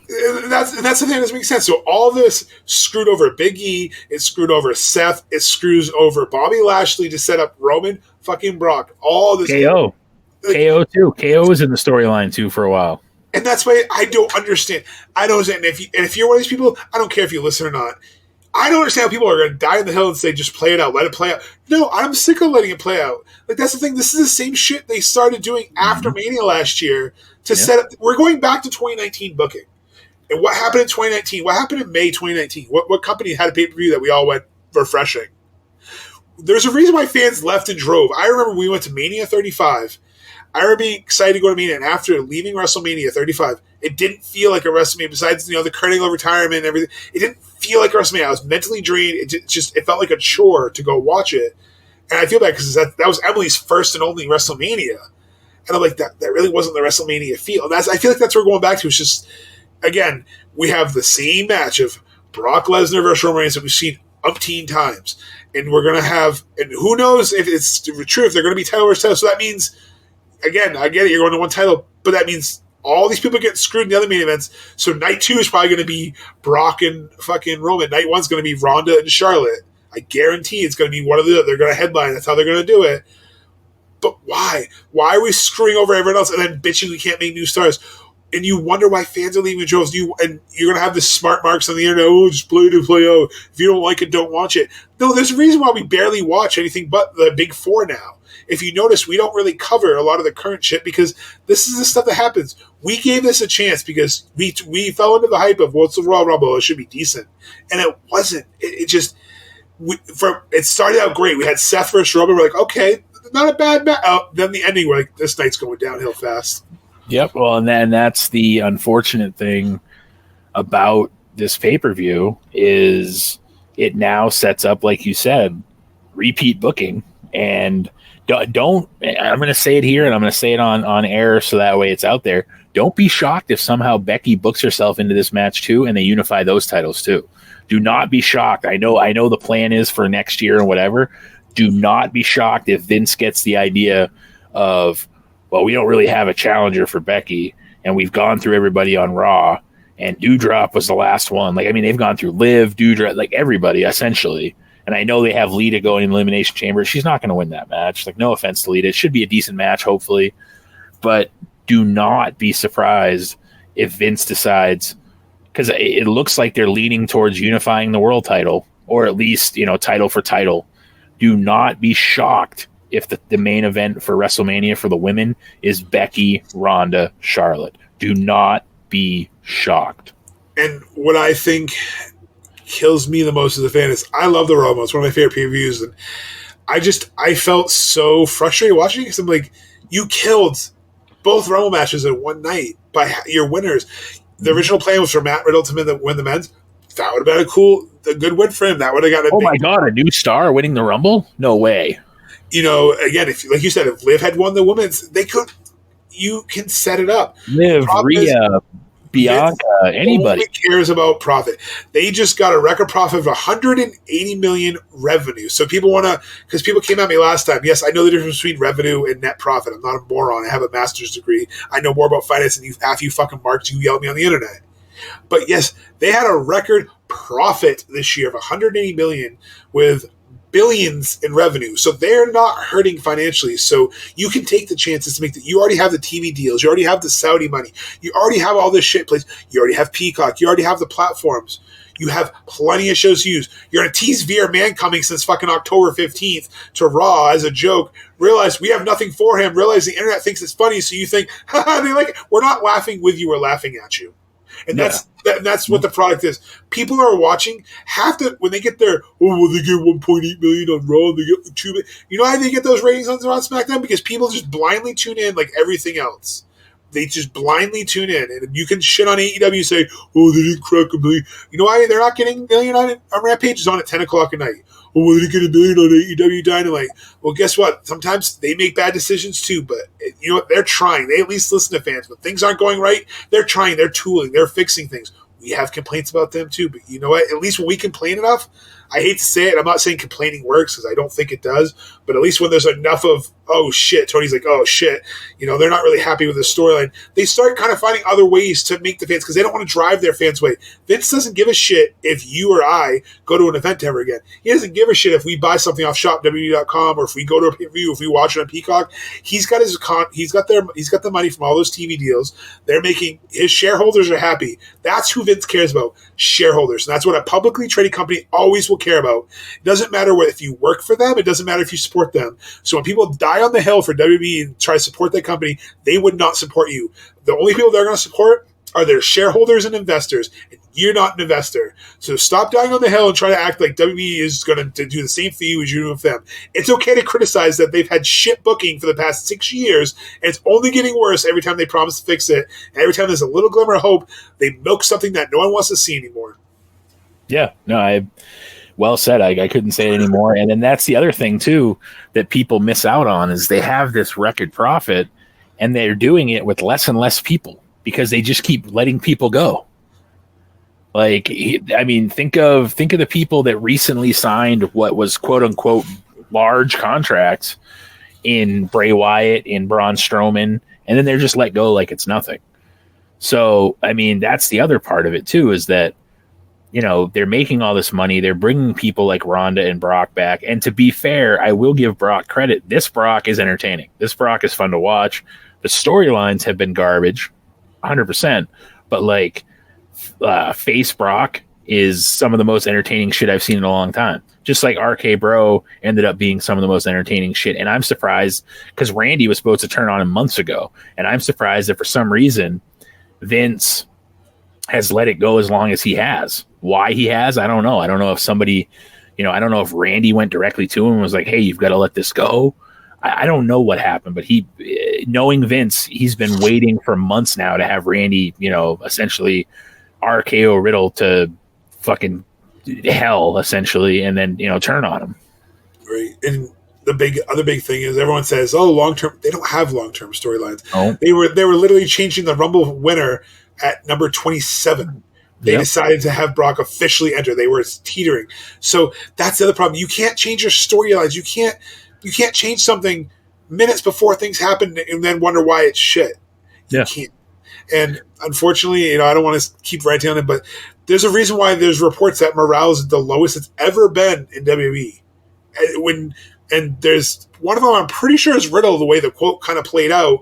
that's the thing that doesn't make sense. So all this screwed over Big E, it screwed over Seth, it screws over Bobby Lashley to set up Roman fucking Brock. All this KO, KO too. KO was in the storyline too for a while, and that's why I don't understand. I don't understand. If you're one of these people, I don't care if you listen or not. I don't understand how people are going to die in the hill and say, just play it out, let it play out. No, I'm sick of letting it play out. Like, that's the thing. This is the same shit they started doing after Mania last year to set up. We're going back to 2019 booking. And what happened in 2019? What happened in May 2019? What company had a pay-per-view that we all went refreshing? There's a reason why fans left and drove. I remember we went to Mania 35. I remember being excited to go to Mania, and after leaving WrestleMania 35, it didn't feel like a WrestleMania. Besides, the Kurt Angle retirement and everything, it didn't feel like a WrestleMania. I was mentally drained. It felt like a chore to go watch it, and I feel bad because that was Emily's first and only WrestleMania, and I'm like, that really wasn't the WrestleMania feel. And I feel like that's where we're going back to. It's just, again, we have the same match of Brock Lesnar versus Roman Reigns that we've seen umpteen times, and we're gonna have, and who knows if it's true if they're gonna be title versus title. So that means, again, I get it, you're going to one title, but that means all these people get screwed in the other main events. So night 2 is probably going to be Brock and fucking Roman. Night 1's going to be Ronda and Charlotte. I guarantee it's going to be one of the other. They're going to headline. That's how they're going to do it. But why? Why are we screwing over everyone else and then bitching we can't make new stars? And you wonder why fans are leaving droves. And you're going to have the smart marks on the internet. Oh, just play to play out. If you don't like it, don't watch it. No, there's a reason why we barely watch anything but the big 4 now. If you notice, we don't really cover a lot of the current shit because this is the stuff that happens. We gave this a chance because we fell into the hype of what's the Royal Rumble? It should be decent, and it wasn't. It started out great. We had Seth versus Roman. We're like, okay, not a bad match. Then the ending, we're like, this night's going downhill fast. Yep. Well, and that's the unfortunate thing about this pay-per-view is it now sets up, like you said, repeat booking. And don't I'm going to say it here and I'm going to say it on air so that way it's out there. Don't be shocked if somehow Becky books herself into this match too and they unify those titles too. Do not be shocked. I know the plan is for next year and whatever. Do not be shocked if Vince gets the idea of, well, we don't really have a challenger for Becky and we've gone through everybody on Raw and Doudrop was the last one. Like, I mean, they've gone through Liv, Doudrop, like everybody essentially. And I know they have Lita going in the Elimination Chamber. She's not going to win that match. Like, no offense to Lita. It should be a decent match, hopefully. But do not be surprised if Vince decides, because it looks like they're leaning towards unifying the world title, or at least, title for title. Do not be shocked if the main event for WrestleMania for the women is Becky, Ronda, Charlotte. Do not be shocked. And what I think kills me the most as a fan is I love the Royal Rumble. It's one of my favorite pay-per-views, and I felt so frustrated watching it because I'm like, you killed both Rumble matches in one night by your winners. The original plan was for Matt Riddle to win the men's. That would have been a good win for him. That would have got a my God, a new star winning the Rumble? No way. Again, if like you said, if Liv had won the women's, you can set it up. Liv, Rhea, Bianca, anybody cares about profit. They just got a record profit of $180 million revenue. So people because people came at me last time. Yes, I know the difference between revenue and net profit. I'm not a moron. I have a master's degree. I know more about finance than half you fucking marks you yell at me on the internet. But yes, they had a record profit this year of $180 million with billions in revenue. So they're not hurting financially. So you can take the chances to make that. You already have the TV deals. You already have the Saudi money. You already have all this shit placed. You already have Peacock. You already have the platforms. You have plenty of shows to use. You're going to tease VR Man coming since fucking October 15th to Raw as a joke. Realize we have nothing for him. Realize the internet thinks it's funny. So you think, haha, they like it. We're not laughing with you. We're laughing at you. And that's what the product is. People are watching when they get their, they get 1.8 million on Raw, they get 2 million. You know how they get those ratings on SmackDown? Because people just blindly tune in like everything else. they just blindly tune in, and you can shit on AEW, say, "Oh, they didn't crack a million." You know why they're not getting $1 million on Rampage? Is on at 10 o'clock at night. Oh, they didn't get $1 million on AEW Dynamite. Well, guess what? Sometimes they make bad decisions too, but you know what? They're trying. They at least listen to fans. When things aren't going right, they're trying. They're tooling. They're fixing things. We have complaints about them too, but you know what? At least when we complain enough, I hate to say it, I'm not saying complaining works because I don't think it does, but at least when there's enough of, oh shit, Tony's like, oh shit, they're not really happy with the storyline, they start kind of finding other ways to make the fans, because they don't want to drive their fans away. Vince doesn't give a shit if you or I go to an event ever again. He doesn't give a shit if we buy something off shopwwe.com or if we go to a pay-per-view, if we watch it on Peacock. He's got the money from all those TV deals. They're making, his shareholders are happy. That's who Vince cares about, shareholders. And that's what a publicly traded company always will care about. It doesn't matter if you work for them. It doesn't matter if you support them. So when people die on the hill for WWE and try to support that company, they would not support you. The only people they're going to support are their shareholders and investors. And you're not an investor. So stop dying on the hill and try to act like WWE is going to do the same for you as you do with them. It's okay to criticize that they've had shit booking for the past 6 years, and it's only getting worse every time they promise to fix it. And every time there's a little glimmer of hope, they milk something that no one wants to see anymore. Yeah, no, well said. I couldn't say it anymore. And then that's the other thing too that people miss out on is they have this record profit, and they're doing it with less and less people because they just keep letting people go. Like, I mean, think of the people that recently signed what was quote unquote large contracts in Bray Wyatt, in Braun Strowman, and then they're just let go like it's nothing. So, I mean, that's the other part of it too, is that, they're making all this money. They're bringing people like Ronda and Brock back. And to be fair, I will give Brock credit. This Brock is entertaining. This Brock is fun to watch. The storylines have been garbage, 100%. But like face Brock is some of the most entertaining shit I've seen in a long time. Just like RK Bro ended up being some of the most entertaining shit. And I'm surprised because Randy was supposed to turn on him months ago. And I'm surprised that for some reason Vince has let it go as long as he has. Why he has, I don't know. I don't know if somebody, I don't know if Randy went directly to him and was like, hey, you've got to let this go. I don't know what happened, but knowing Vince, he's been waiting for months now to have Randy, essentially RKO Riddle to fucking hell, essentially, and then, turn on him. Right. And the other big thing is everyone says, oh, long-term, they don't have long-term storylines. Oh. They were literally changing the Rumble winner at number 27. They decided to have Brock officially enter. They were teetering. So that's the other problem. You can't change your storylines. You can't change something minutes before things happen and then wonder why it's shit. You can't. And unfortunately, I don't want to keep ranting on it, but there's a reason why there's reports that morale is the lowest it's ever been in WWE. And there's one of them, I'm pretty sure is Riddle, the way the quote kind of played out,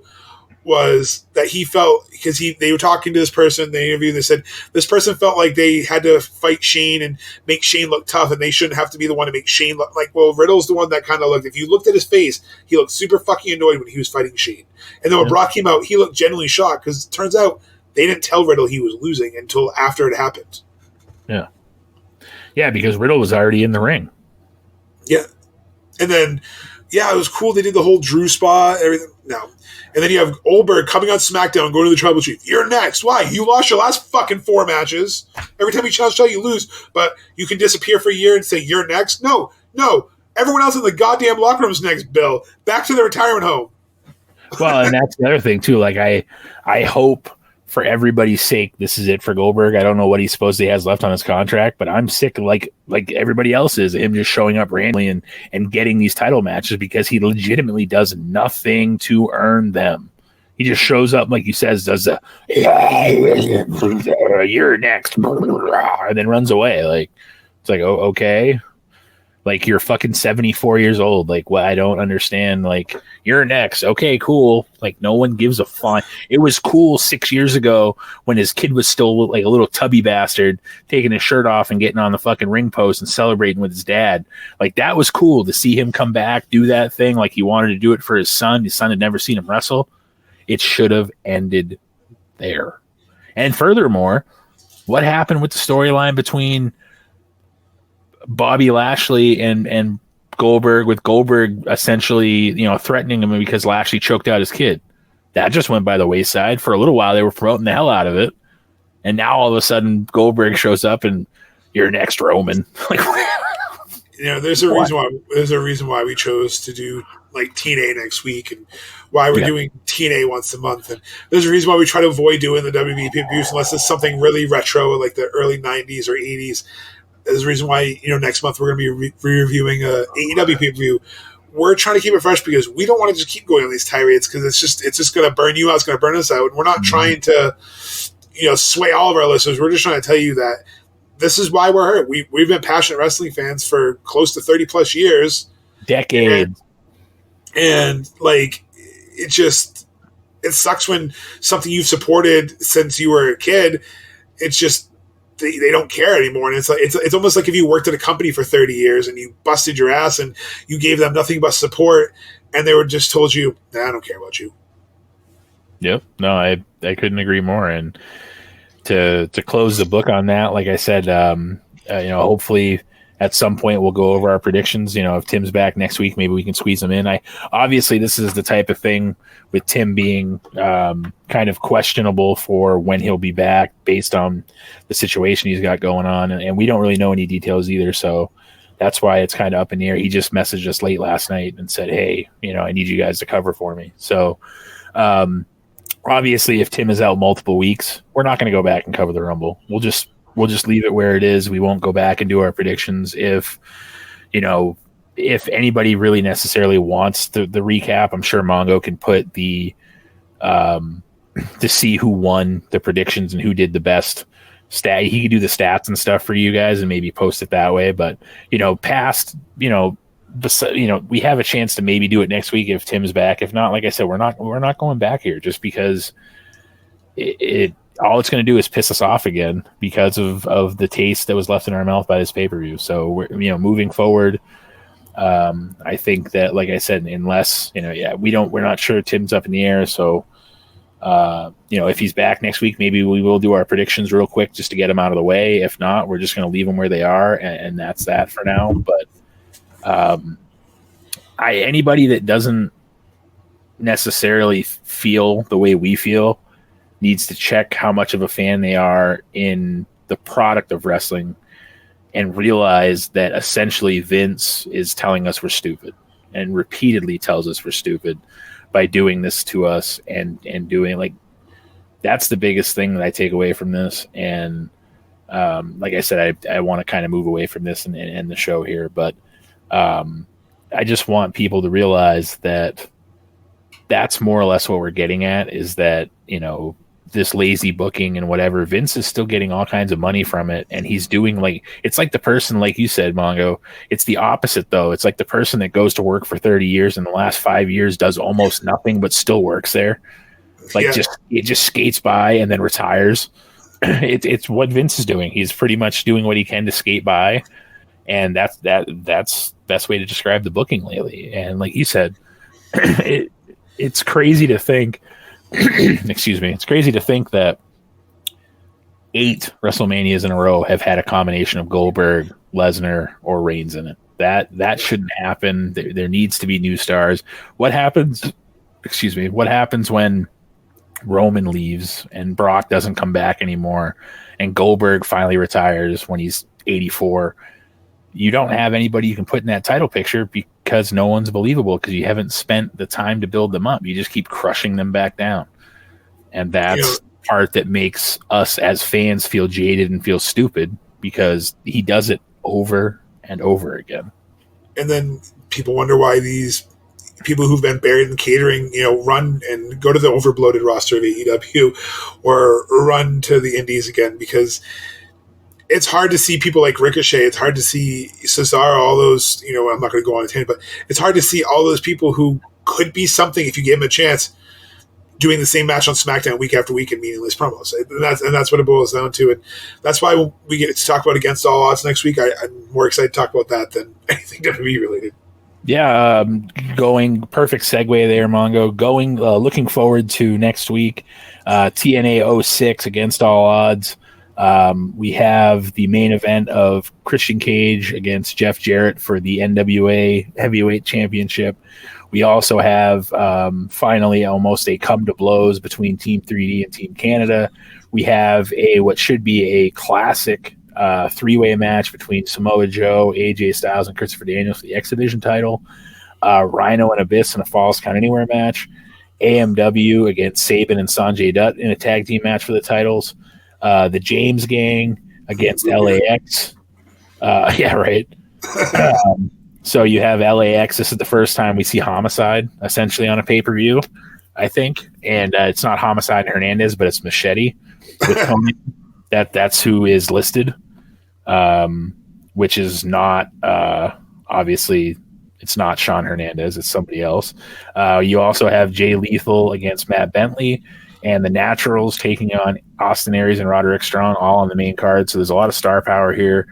was that he felt, because they were talking to this person, they interviewed, they said this person felt like they had to fight Shane and make Shane look tough, and they shouldn't have to be the one to make Shane look like, well, Riddle's the one that kind of looked, if you looked at his face, he looked super fucking annoyed when he was fighting Shane. And then when Brock came out, he looked genuinely shocked, because it turns out they didn't tell Riddle he was losing until after it happened. Yeah. Yeah, because Riddle was already in the ring. Yeah. And then, it was cool. They did the whole Drew spot, everything. No. And then you have Goldberg coming on SmackDown, going to the Tribal Chief. You're next. Why? You lost your last fucking 4 matches. Every time you challenge, you lose. But you can disappear for a year and say, you're next? No. Everyone else in the goddamn locker room's next, Bill. Back to the retirement home. Well, and that's the other thing, too. Like, I hope for everybody's sake, this is it for Goldberg. I don't know what he supposedly has left on his contract, but I'm sick, like everybody else is, him just showing up randomly and getting these title matches because he legitimately does nothing to earn them. He just shows up, like you says, does a you're next, and then runs away. Like, it's like, oh, okay. Like, you're fucking 74 years old. Like, what? I don't understand. Like, you're next. Okay, cool. Like, no one gives a fuck. It was cool 6 years ago when his kid was still like a little tubby bastard, taking his shirt off and getting on the fucking ring post and celebrating with his dad. Like, that was cool to see him come back, do that thing. Like, he wanted to do it for his son. His son had never seen him wrestle. It should have ended there. And furthermore, what happened with the storyline between Bobby Lashley and Goldberg, with Goldberg essentially, threatening him because Lashley choked out his kid? that just went by the wayside. For a little while, they were promoting the hell out of it. And now all of a sudden Goldberg shows up and you're next, Roman. Like, there's a reason why we chose to do like TNA next week, and why we're doing TNA once a month. And there's a reason why we try to avoid doing the WWE pay-per-views unless it's something really retro, like the early 90s or 80s. There's a reason why, next month we're going to be re-reviewing a AEW pay-per-view. We're trying to keep it fresh because we don't want to just keep going on these tirades, because it's just going to burn you out. It's going to burn us out. And we're not trying to, sway all of our listeners. We're just trying to tell you that this is why we're hurt. We've been passionate wrestling fans for close to 30 plus years. Decades. And like, it sucks when something you've supported since you were a kid, it's just, they don't care anymore. And it's almost like if you worked at a company for 30 years and you busted your ass and you gave them nothing but support, and they were just told you, I don't care about you. Yep. No, I couldn't agree more. And to close the book on that, like I said, hopefully at some point we'll go over our predictions. If Tim's back next week, maybe we can squeeze him in. Obviously this is the type of thing with Tim being kind of questionable for when he'll be back based on the situation he's got going on. And we don't really know any details either. So that's why it's kind of up in the air. He just messaged us late last night and said, hey, I need you guys to cover for me. So, obviously, if Tim is out multiple weeks, we're not going to go back and cover the Rumble. We'll just leave it where it is. We won't go back and do our predictions. If anybody really necessarily wants the recap, I'm sure Mongo can put the to see who won the predictions and who did the best stat. He could do the stats and stuff for you guys and maybe post it that way. But past we have a chance to maybe do it next week if Tim's back. If not, like I said, we're not going back here just because it all it's going to do is piss us off again because of the taste that was left in our mouth by this pay-per-view. So we're moving forward. I think that, like I said, unless we're not sure Tim's up in the air. So if he's back next week, maybe we will do our predictions real quick just to get him out of the way. If not, we're just going to leave them where they are, and that's that for now. But anybody that doesn't necessarily feel the way we feel needs to check how much of a fan they are in the product of wrestling and realize that essentially Vince is telling us we're stupid and repeatedly tells us we're stupid by doing this to us and doing that's the biggest thing that I take away from this. And like I said, I want to kind of move away from this and end the show here, but I just want people to realize that that's more or less what we're getting at, is that, this lazy booking and whatever, Vince is still getting all kinds of money from it. And he's doing it's like the person, like you said, Mongo, it's the opposite though. It's like the person that goes to work for 30 years and the last 5 years does almost nothing, but still works there. It just skates by and then retires. It's what Vince is doing. He's pretty much doing what he can to skate by. And that's best way to describe the booking lately. And like you said, it's crazy to think, excuse me, it's crazy to think that 8 WrestleManias in a row have had a combination of Goldberg, Lesnar, or Reigns in it. That shouldn't happen. There needs to be new stars. What happens when Roman leaves and Brock doesn't come back anymore and Goldberg finally retires when he's 84? You don't have anybody you can put in that title picture because no one's believable, because you haven't spent the time to build them up. You just keep crushing them back down. And that's the part that makes us as fans feel jaded and feel stupid, because he does it over and over again. And then people wonder why these people who've been buried in catering, run and go to the overbloated roster of AEW or run to the indies again, because it's hard to see people like Ricochet. It's hard to see Cesaro, all those, I'm not going to go on a tangent, but it's hard to see all those people who could be something if you gave them a chance doing the same match on SmackDown week after week in meaningless promos. And that's what it boils down to. And that's why we get to talk about Against All Odds next week. I'm more excited to talk about that than anything WWE related. Yeah, going perfect segue there, Mongo. Looking forward to next week, TNA 06 Against All Odds. We have the main event of Christian Cage against Jeff Jarrett for the NWA Heavyweight Championship. We also have finally almost a come to blows between Team 3D and Team Canada. We have what should be a classic three-way match between Samoa Joe, AJ Styles, and Christopher Daniels for the X Division title. Rhino and Abyss in a Falls Count Anywhere match. AMW against Saban and Sanjay Dutt in a tag team match for the titles. The James Gang against LAX. Yeah, right. So you have LAX. This is the first time we see Homicide essentially on a pay-per-view, I think. And it's not Homicide and Hernandez, but it's Machete with Tony. That's who is listed, which is not obviously it's not Sean Hernandez. It's somebody else. You also have Jay Lethal against Matt Bentley and the Naturals taking on Austin Aries and Roderick Strong all on the main card. So there's a lot of star power here.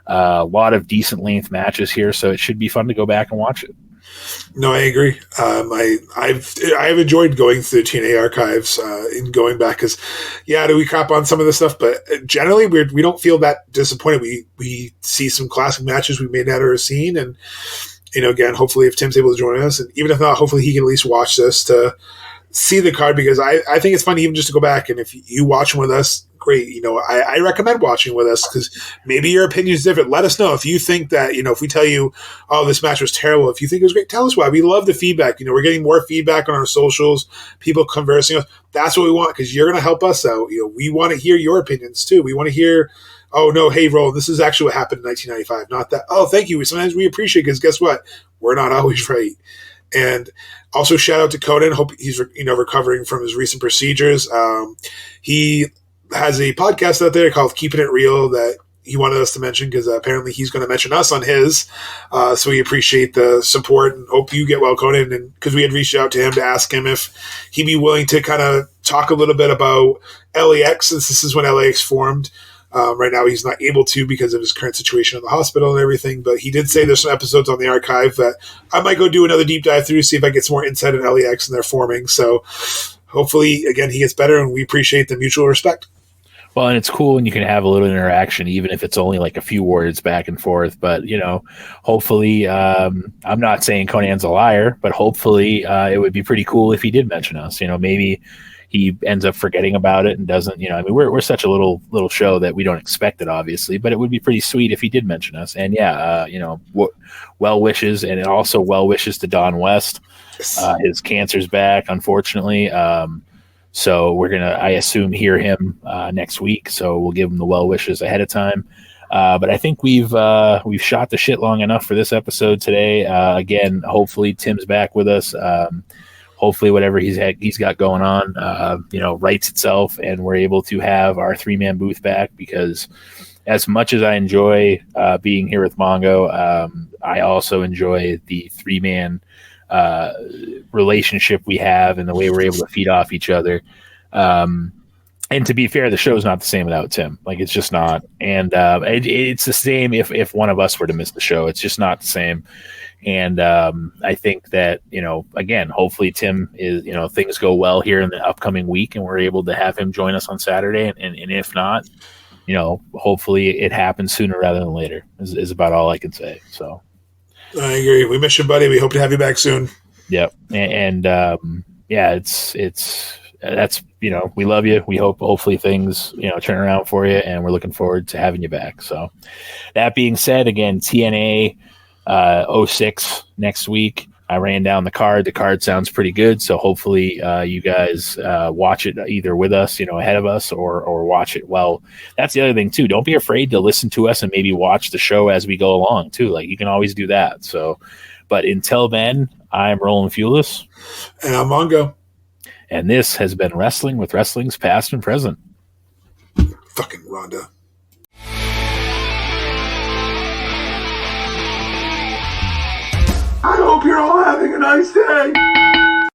A lot of decent length matches here, so it should be fun to go back and watch it. No, I agree. I've enjoyed going through the TNA archives and going back because, do we crap on some of this stuff? But generally, we don't feel that disappointed. We see some classic matches we may not have seen, and again, hopefully, if Tim's able to join us, and even if not, hopefully he can at least watch this to see the card because I think it's fun even just to go back and if you watch with us. Great. I recommend watching with us because maybe your opinion is different. Let us know if you think that, if we tell you, oh, this match was terrible. If you think it was great, tell us why. We love the feedback. We're getting more feedback on our socials, people conversing. That's what we want because you're going to help us out. We want to hear your opinions too. We want to hear, oh, no, hey, Roland, this is actually what happened in 1995. Not that, oh, thank you. Sometimes we appreciate because guess what? We're not always right. And also shout out to Conan. Hope he's, recovering from his recent procedures. He has a podcast out there called Keeping It Real that he wanted us to mention because apparently he's going to mention us on his. So we appreciate the support and hope you get well, Conan. And because we had reached out to him to ask him if he'd be willing to kind of talk a little bit about LAX since this is when LAX formed. Right now he's not able to because of his current situation in the hospital and everything. But he did say there's some episodes on the archive that I might go do another deep dive through, see if I get some more insight on LAX and their forming. So hopefully, again, he gets better and we appreciate the mutual respect. Well, and it's cool when you can have a little interaction, even if it's only like a few words back and forth. But, hopefully, I'm not saying Conan's a liar, but hopefully it would be pretty cool if he did mention us. Maybe he ends up forgetting about it and doesn't, we're such a little show that we don't expect it, obviously. But it would be pretty sweet if he did mention us. And, well wishes and also well wishes to Don West. His cancer's back, unfortunately. So we're going to, I assume, hear him next week. So we'll give him the well wishes ahead of time. But I think we've shot the shit long enough for this episode today. Again, hopefully Tim's back with us. Hopefully whatever he's got going on, rights itself and we're able to have our 3-man booth back because as much as I enjoy being here with Mongo, I also enjoy the 3-man relationship we have and the way we're able to feed off each other. And to be fair, the show's not the same without Tim. Like it's just not. And it's the same if one of us were to miss the show. It's just not the same. And I think that, again, hopefully Tim is, things go well here in the upcoming week and we're able to have him join us on Saturday. And if not, hopefully it happens sooner rather than later is about all I can say. So. I agree. We miss you, buddy. We hope to have you back soon. Yep. And that's, we love you. We hopefully things, turn around for you and we're looking forward to having you back. So that being said, again, TNA 06 next week. I ran down the card. The card sounds pretty good. So hopefully you guys watch it either with us, ahead of us or watch it. Well, that's the other thing too. Don't be afraid to listen to us and maybe watch the show as we go along too. Like you can always do that. So, but until then, I'm Roland Fulis. And I'm Mongo. And this has been Wrestling with Wrestling's Past and Present. Fucking Rhonda. I hope you're all having a nice day.